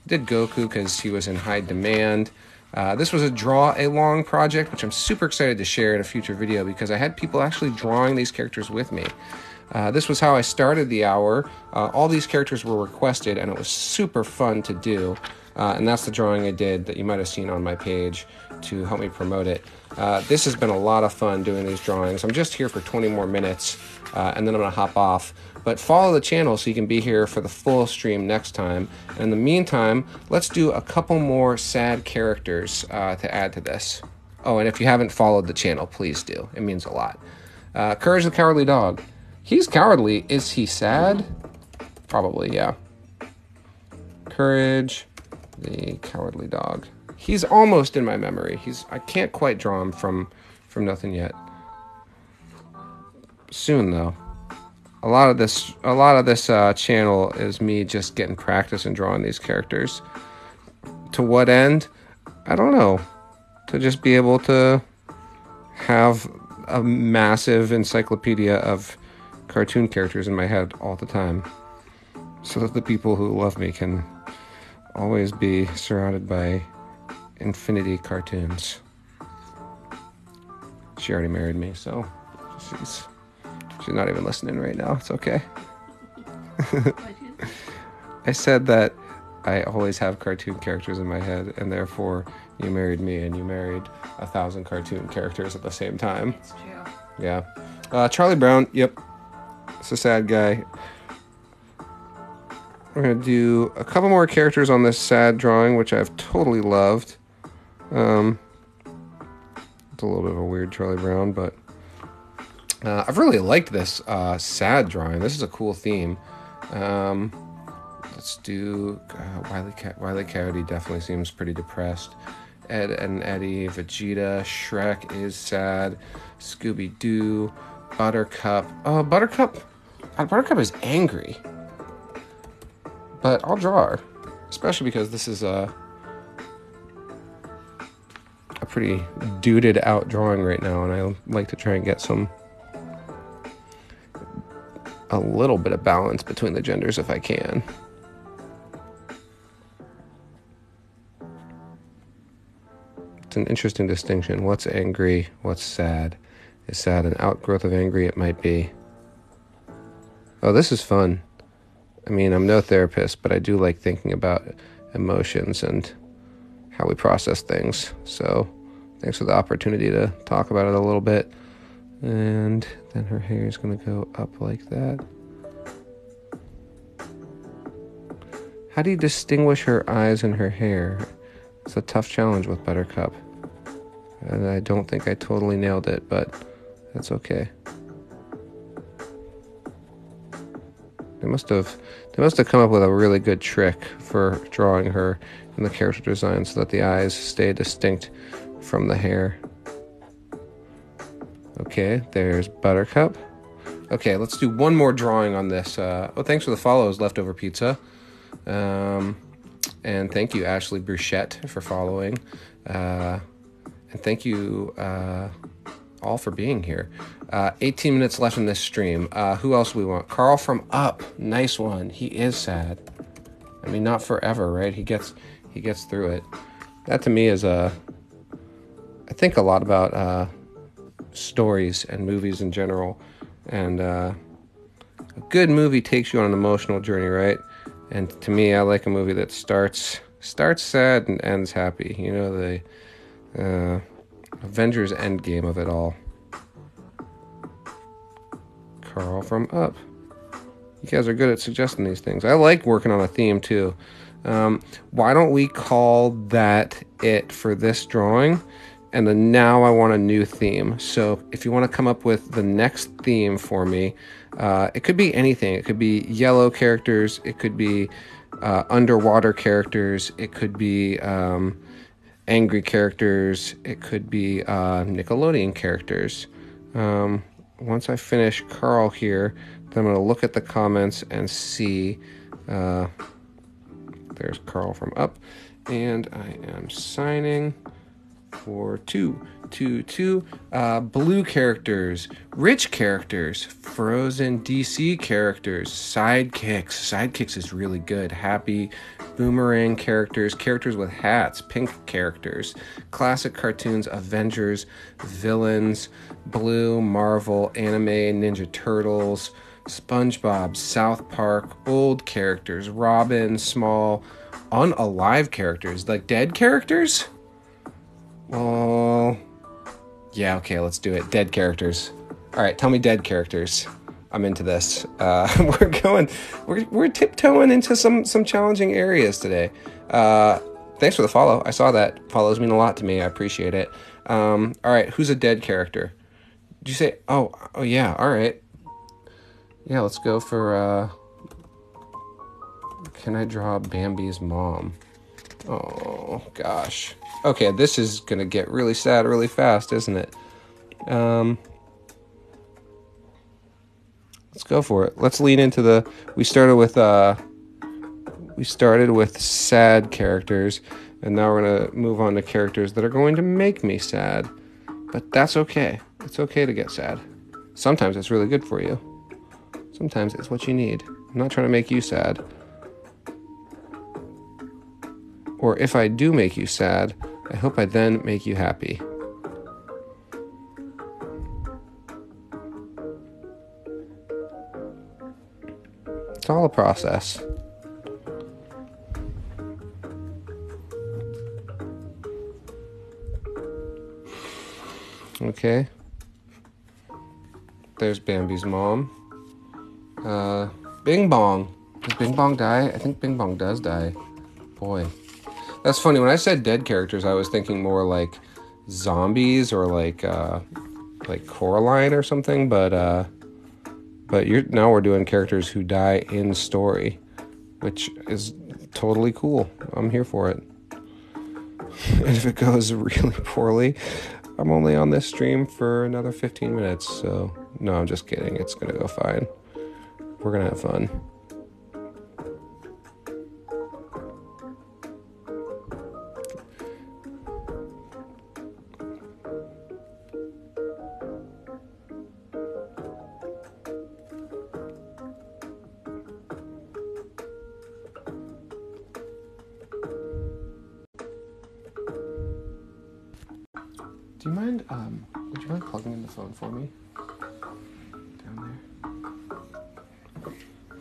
I did Goku because he was in high demand. This was a draw along project, which I'm super excited to share in a future video because I had people actually drawing these characters with me. This was how I started the hour. All these characters were requested, and it was super fun to do. And that's the drawing I did that you might have seen on my page to help me promote it. This has been a lot of fun doing these drawings. I'm just here for 20 more minutes, and then I'm going to hop off. But follow the channel so you can be here for the full stream next time. And in the meantime, let's do a couple more sad characters to add to this. Oh, and if you haven't followed the channel, please do. It means a lot. Courage the Cowardly Dog. He's cowardly. Is he sad? Probably, yeah. Courage the Cowardly Dog. He's almost in my memory. I can't quite draw him from nothing yet. Soon, though. A lot of this channel is me just getting practice and drawing these characters. To what end? I don't know. To just be able to have a massive encyclopedia of cartoon characters in my head all the time, so that the people who love me can always be surrounded by infinity cartoons. She already married me, so she's not even listening right now. It's okay. I said that I always have cartoon characters in my head, and therefore you married me and you married 1,000 cartoon characters at the same time. It's true. Yeah. Charlie Brown, yep. It's a sad guy. We're going to do a couple more characters on this sad drawing, which I've totally loved. It's a little bit of a weird Charlie Brown, but I've really liked this sad drawing. This is a cool theme. Let's do Wile E. Coyote definitely seems pretty depressed. Ed and Eddie, Vegeta, Shrek is sad. Scooby-Doo, Buttercup. Oh, Buttercup is angry. But I'll draw her, especially because this is a pretty duded out drawing right now, and I like to try and get a little bit of balance between the genders if I can. It's an interesting distinction. What's angry? What's sad? Is sad an outgrowth of angry? It might be. Oh, this is fun. I mean, I'm no therapist, but I do like thinking about emotions and how we process things. So thanks for the opportunity to talk about it a little bit. And then her hair is going to go up like that. How do you distinguish her eyes and her hair? It's a tough challenge with Buttercup. And I don't think I totally nailed it, but that's okay. They must have come up with a really good trick for drawing her in the character design so that the eyes stay distinct from the hair. Okay, there's Buttercup. Okay, let's do one more drawing on this. Thanks for the follows, Leftover Pizza. And thank you, Ashley Bruchette, for following. And thank you all for being here. 18 minutes left in this stream. Who else do we want? Carl from Up. Nice one. He is sad. I mean, not forever, right? He gets through it. That to me is I think a lot about stories and movies in general. And a good movie takes you on an emotional journey, right? And to me, I like a movie that starts sad and ends happy. You know, the Avengers Endgame of it all. Carl from Up. You guys are good at suggesting these things. I like working on a theme too. Why don't we call that it for this drawing? And then now I want a new theme. So if you want to come up with the next theme for me, it could be anything. It could be yellow characters. It could be underwater characters. It could be angry characters. It could be Nickelodeon characters. Once I finish Carl here, then I'm going to look at the comments and see. There's Carl from Up. And I am signing for 2. Blue characters, rich characters, Frozen DC characters, sidekicks is really good, happy boomerang characters with hats, pink characters, classic cartoons, Avengers, villains, blue, Marvel, anime, Ninja Turtles, SpongeBob, South Park, old characters, Robin, small, unalive characters, like dead characters. Oh, yeah, okay, let's do it. Dead characters. All right, tell me dead characters. I'm into this. We're tiptoeing into some challenging areas today. Thanks for the follow. I saw that. Follows mean a lot to me. I appreciate it. All right, who's a dead character? Did you say? Oh yeah. All right. Yeah, let's go for. Can I draw Bambi's mom? Oh gosh. Okay, this is gonna get really sad really fast, isn't it? Let's go for it. Let's lean into we started with sad characters, and now we're gonna move on to characters that are going to make me sad. But that's okay. It's okay to get sad. Sometimes it's really good for you. Sometimes it's what you need. I'm not trying to make you sad. Or if I do make you sad, I hope I then make you happy. It's all a process. Okay. There's Bambi's mom. Bing Bong. Does Bing Bong die? I think Bing Bong does die. Boy. That's funny. When I said dead characters, I was thinking more like zombies or like Coraline or something. But now we're doing characters who die in story, which is totally cool. I'm here for it. And if it goes really poorly, I'm only on this stream for another 15 minutes. So no, I'm just kidding. It's gonna go fine. We're gonna have fun. Would you mind plugging in the phone for me? Down there.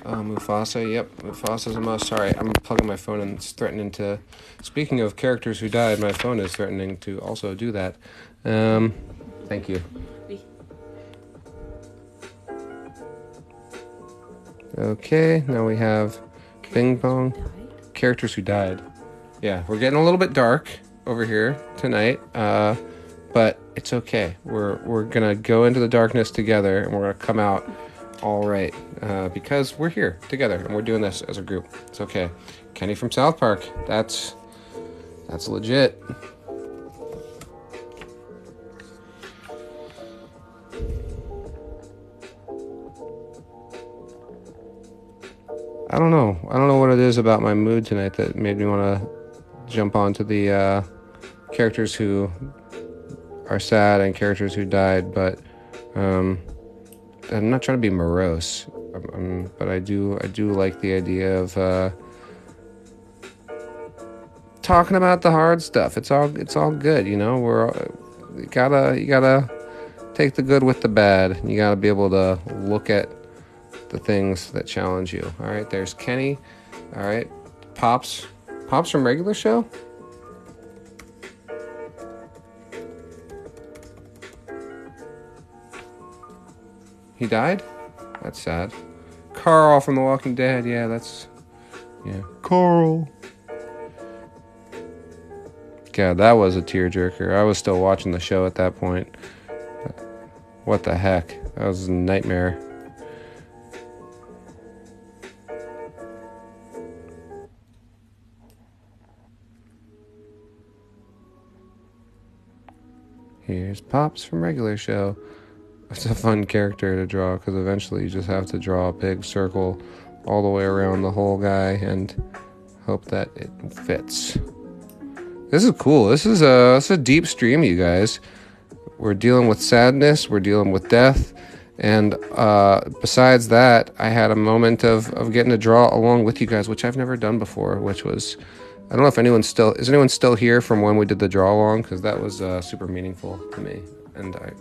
Oh, Mufasa, yep. Mufasa's a must. Sorry, I'm plugging my phone and it's threatening to... Speaking of characters who died, my phone is threatening to also do that. Thank you. Okay, now we have Bing Bong. Characters who died. Yeah, we're getting a little bit dark over here tonight. But It's okay. We're gonna go into the darkness together, and we're gonna come out all right, because we're here together, and we're doing this as a group. It's okay. Kenny from South Park. That's legit. I don't know what it is about my mood tonight that made me want to jump onto the characters who are sad and characters who died, but I'm not trying to be morose, but I do like the idea of talking about the hard stuff. It's all good, you know. You gotta take the good with the bad. You gotta be able to look at the things that challenge you. All right, there's Kenny. All right, Pops from regular show. He died? That's sad. Carl from The Walking Dead. Yeah. Carl. God, that was a tearjerker. I was still watching the show at that point. What the heck? That was a nightmare. Here's Pops from regular show. It's a fun character to draw because eventually you just have to draw a big circle all the way around the whole guy and hope that it fits. This is cool. This is a deep stream, you guys. We're dealing with sadness. We're dealing with death. And besides that, I had a moment of getting to draw along with you guys, which I've never done before, which was... I don't know if is anyone still here from when we did the draw along, because that was super meaningful to me, and I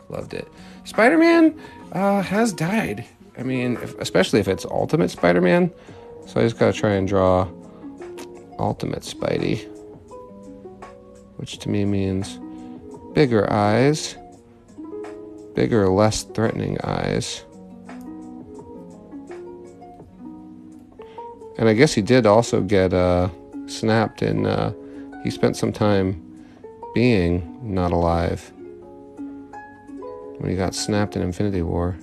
loved it. Spider-Man has died. I mean, especially if it's Ultimate Spider-Man. So I just gotta try and draw Ultimate Spidey, which to me means bigger eyes, bigger, less threatening eyes. And I guess he did also get snapped, and he spent some time being not alive when he got snapped in Infinity War.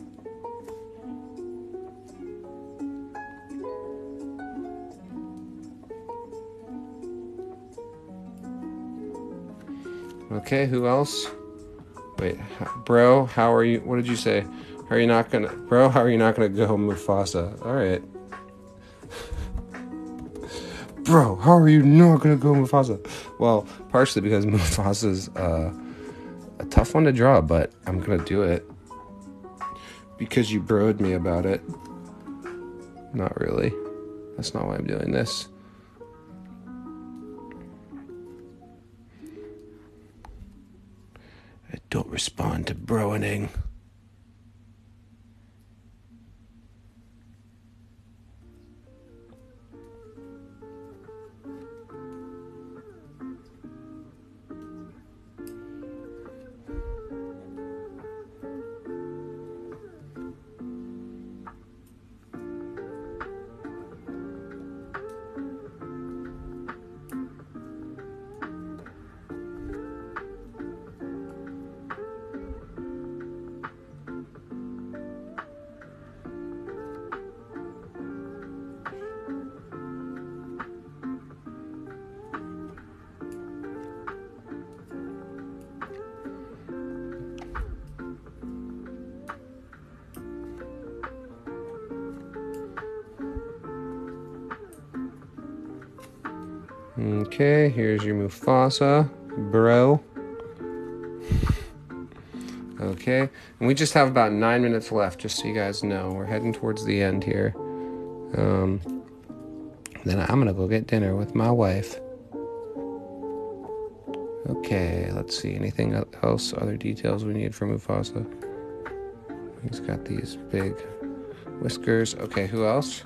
Okay, who else? Wait, bro, how are you? What did you say? How are you not gonna go Mufasa? All right. Bro, how are you not gonna go Mufasa? Well, partially because Mufasa's a tough one to draw, but I'm gonna do it because you broed me about it. Not really. That's not why I'm doing this. I don't respond to broing. Okay, here's your Mufasa, bro. Okay, and we just have about 9 minutes left, just so you guys know. We're heading towards the end here. Then I'm gonna go get dinner with my wife. Okay, let's see. Anything else, other details we need for Mufasa? He's got these big whiskers. Okay, who else?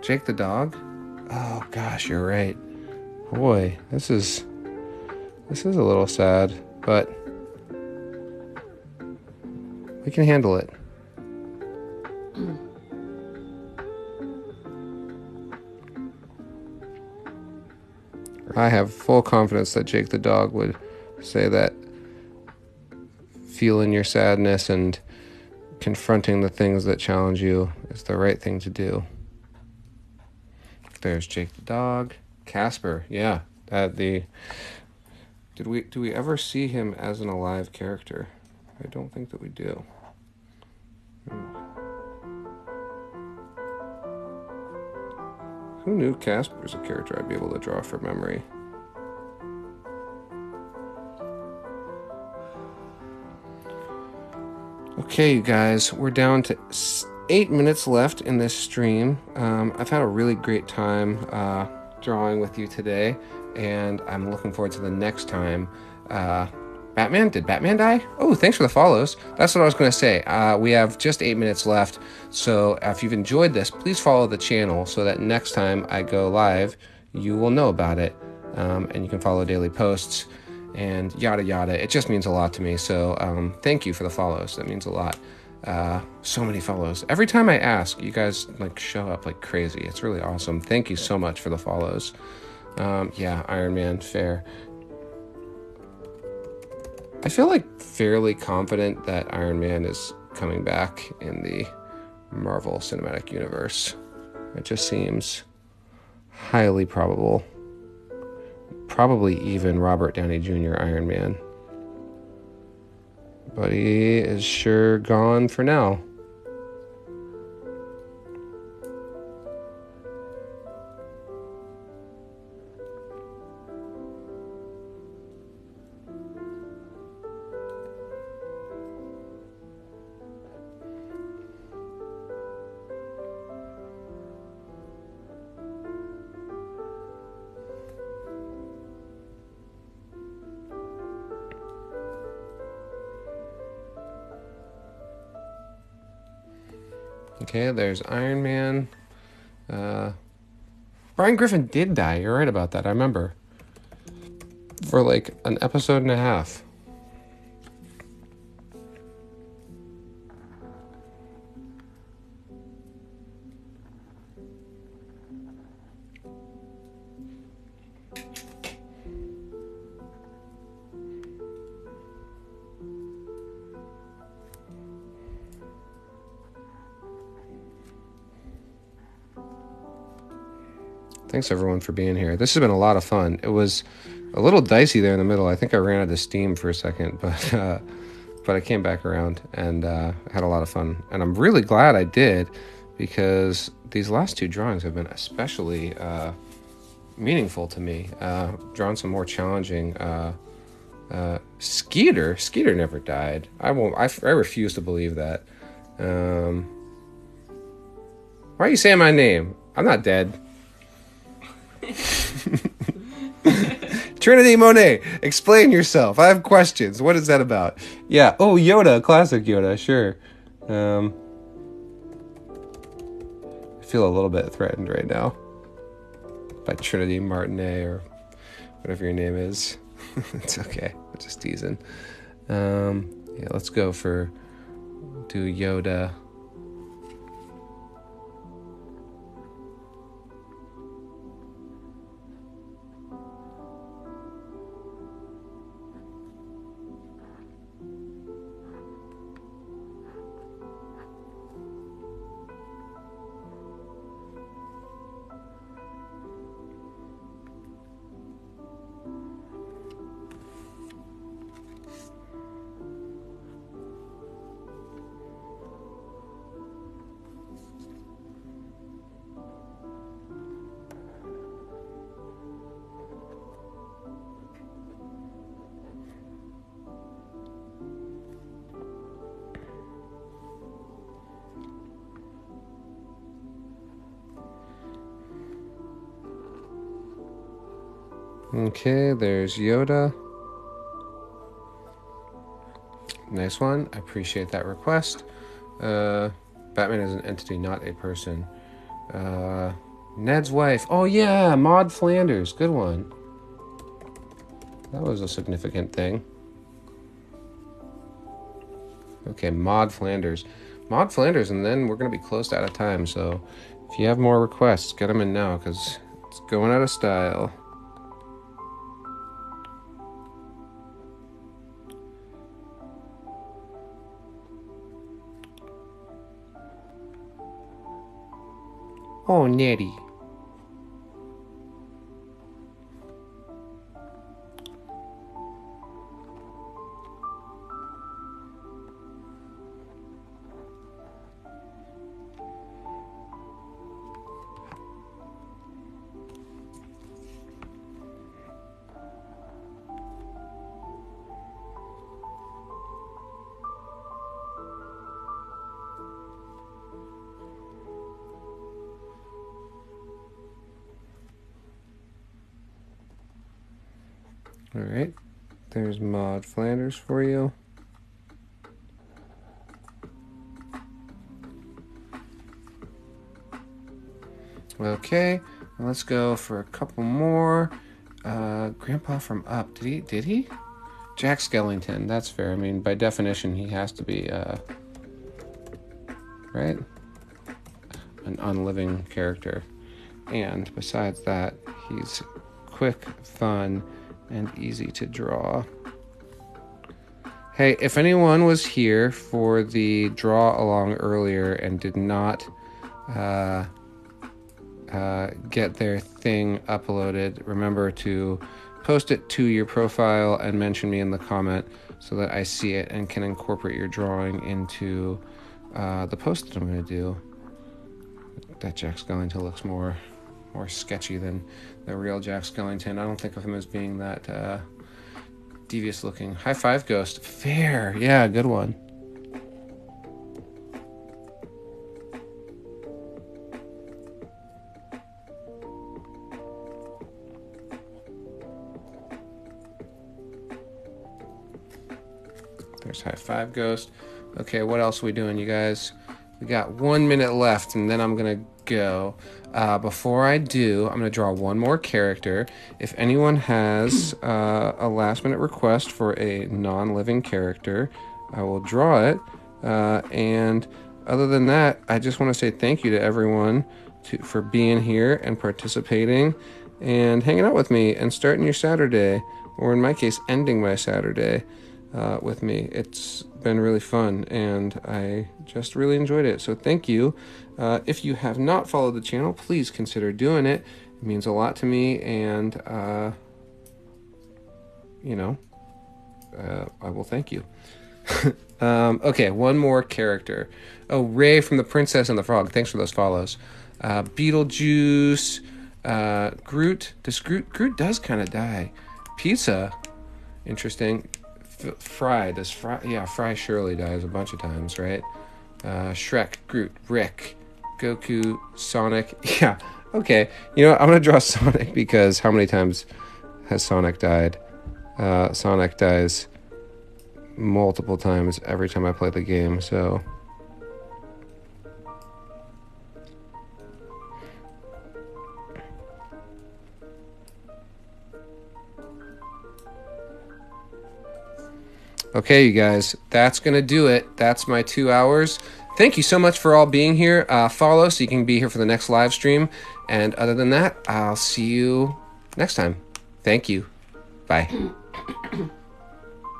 Jake the dog? Oh gosh, you're right. Boy, this is a little sad, but we can handle it. I have full confidence that Jake the dog would say that feeling your sadness and confronting the things that challenge you is the right thing to do. There's Jake the dog. Casper, yeah. Do we ever see him as an alive character? I don't think that we do. Who knew Casper's a character I'd be able to draw from memory? Okay, you guys, we're down to 8 minutes left in this stream. I've had a really great time drawing with you today, and I'm looking forward to the next time. Batman? Did Batman die? Oh, thanks for the follows. That's what I was going to say. We have just 8 minutes left, so if you've enjoyed this, please follow the channel so that next time I go live, you will know about it, and you can follow daily posts and yada yada. It just means a lot to me, so thank you for the follows. That means a lot. So many follows. Every time I ask, you guys like show up like crazy. It's really awesome. Thank you so much for the follows. Yeah, Iron Man, fair. I feel like fairly confident that Iron Man is coming back in the Marvel Cinematic Universe. It just seems highly probable. Probably even Robert Downey Jr. Iron Man. But he is sure gone for now. Okay, there's Iron Man. Brian Griffin did die. You're right about that. I remember. For like an episode and a half. Thanks everyone for being here. This has been a lot of fun. It was a little dicey there in the middle. I think I ran out of steam for a second, but I came back around and had a lot of fun. And I'm really glad I did, because these last two drawings have been especially meaningful to me. Drawn some more challenging. Skeeter never died. I refuse to believe that. Why are you saying my name? I'm not dead. Trinity Monet, explain yourself. I have questions. What is that about? Yeah. Oh, Yoda, classic Yoda. Sure. I feel a little bit threatened right now by Trinity Martinet or whatever your name is. It's okay. I'm just teasing. Yeah, let's go do Yoda. Okay, there's Yoda. Nice one. I appreciate that request. Batman is an entity, not a person. Ned's wife. Oh yeah, Maud Flanders. Good one. That was a significant thing. Okay, Maud Flanders. Maud Flanders, and then we're going to be close out of time, so if you have more requests, get them in now, because it's going out of style. Oh, Nettie. All right, there's Maud Flanders for you. Okay, let's go for a couple more. Grandpa from Up, did he? Jack Skellington, that's fair. I mean, by definition, he has to be, right? An unliving character. And besides that, he's quick, fun, and easy to draw. Hey, if anyone was here for the draw along earlier and did not get their thing uploaded, remember to post it to your profile and mention me in the comment so that I see it and can incorporate your drawing into the post that I'm going to do. That Jack Skellington looks more sketchy than the real Jack Skellington. I don't think of him as being that devious looking. High five, Ghost. Fair. Yeah, good one. There's high five, Ghost. Okay, what else are we doing, you guys? We got 1 minute left, and then I'm going to go. Before I do, I'm going to draw one more character. If anyone has a last-minute request for a non-living character, I will draw it. And other than that, I just want to say thank you to everyone for being here and participating and hanging out with me and starting your Saturday, or in my case, ending my Saturday with me. It's been really fun, and I just really enjoyed it. So thank you. If you have not followed the channel, please consider doing it. It means a lot to me, and I will thank you. Okay, one more character. Oh, Ray from The Princess and the Frog. Thanks for those follows. Beetlejuice. Groot. Groot does kind of die. Pizza. Interesting. Fry surely dies a bunch of times, right? Shrek, Groot, Rick, Goku, Sonic. Yeah, okay. You know what? I'm gonna draw Sonic because how many times has Sonic died? Sonic dies multiple times every time I play the game, so. Okay, you guys, that's going to do it. That's my 2 hours. Thank you so much for all being here. Follow so you can be here for the next live stream. And other than that, I'll see you next time. Thank you. Bye.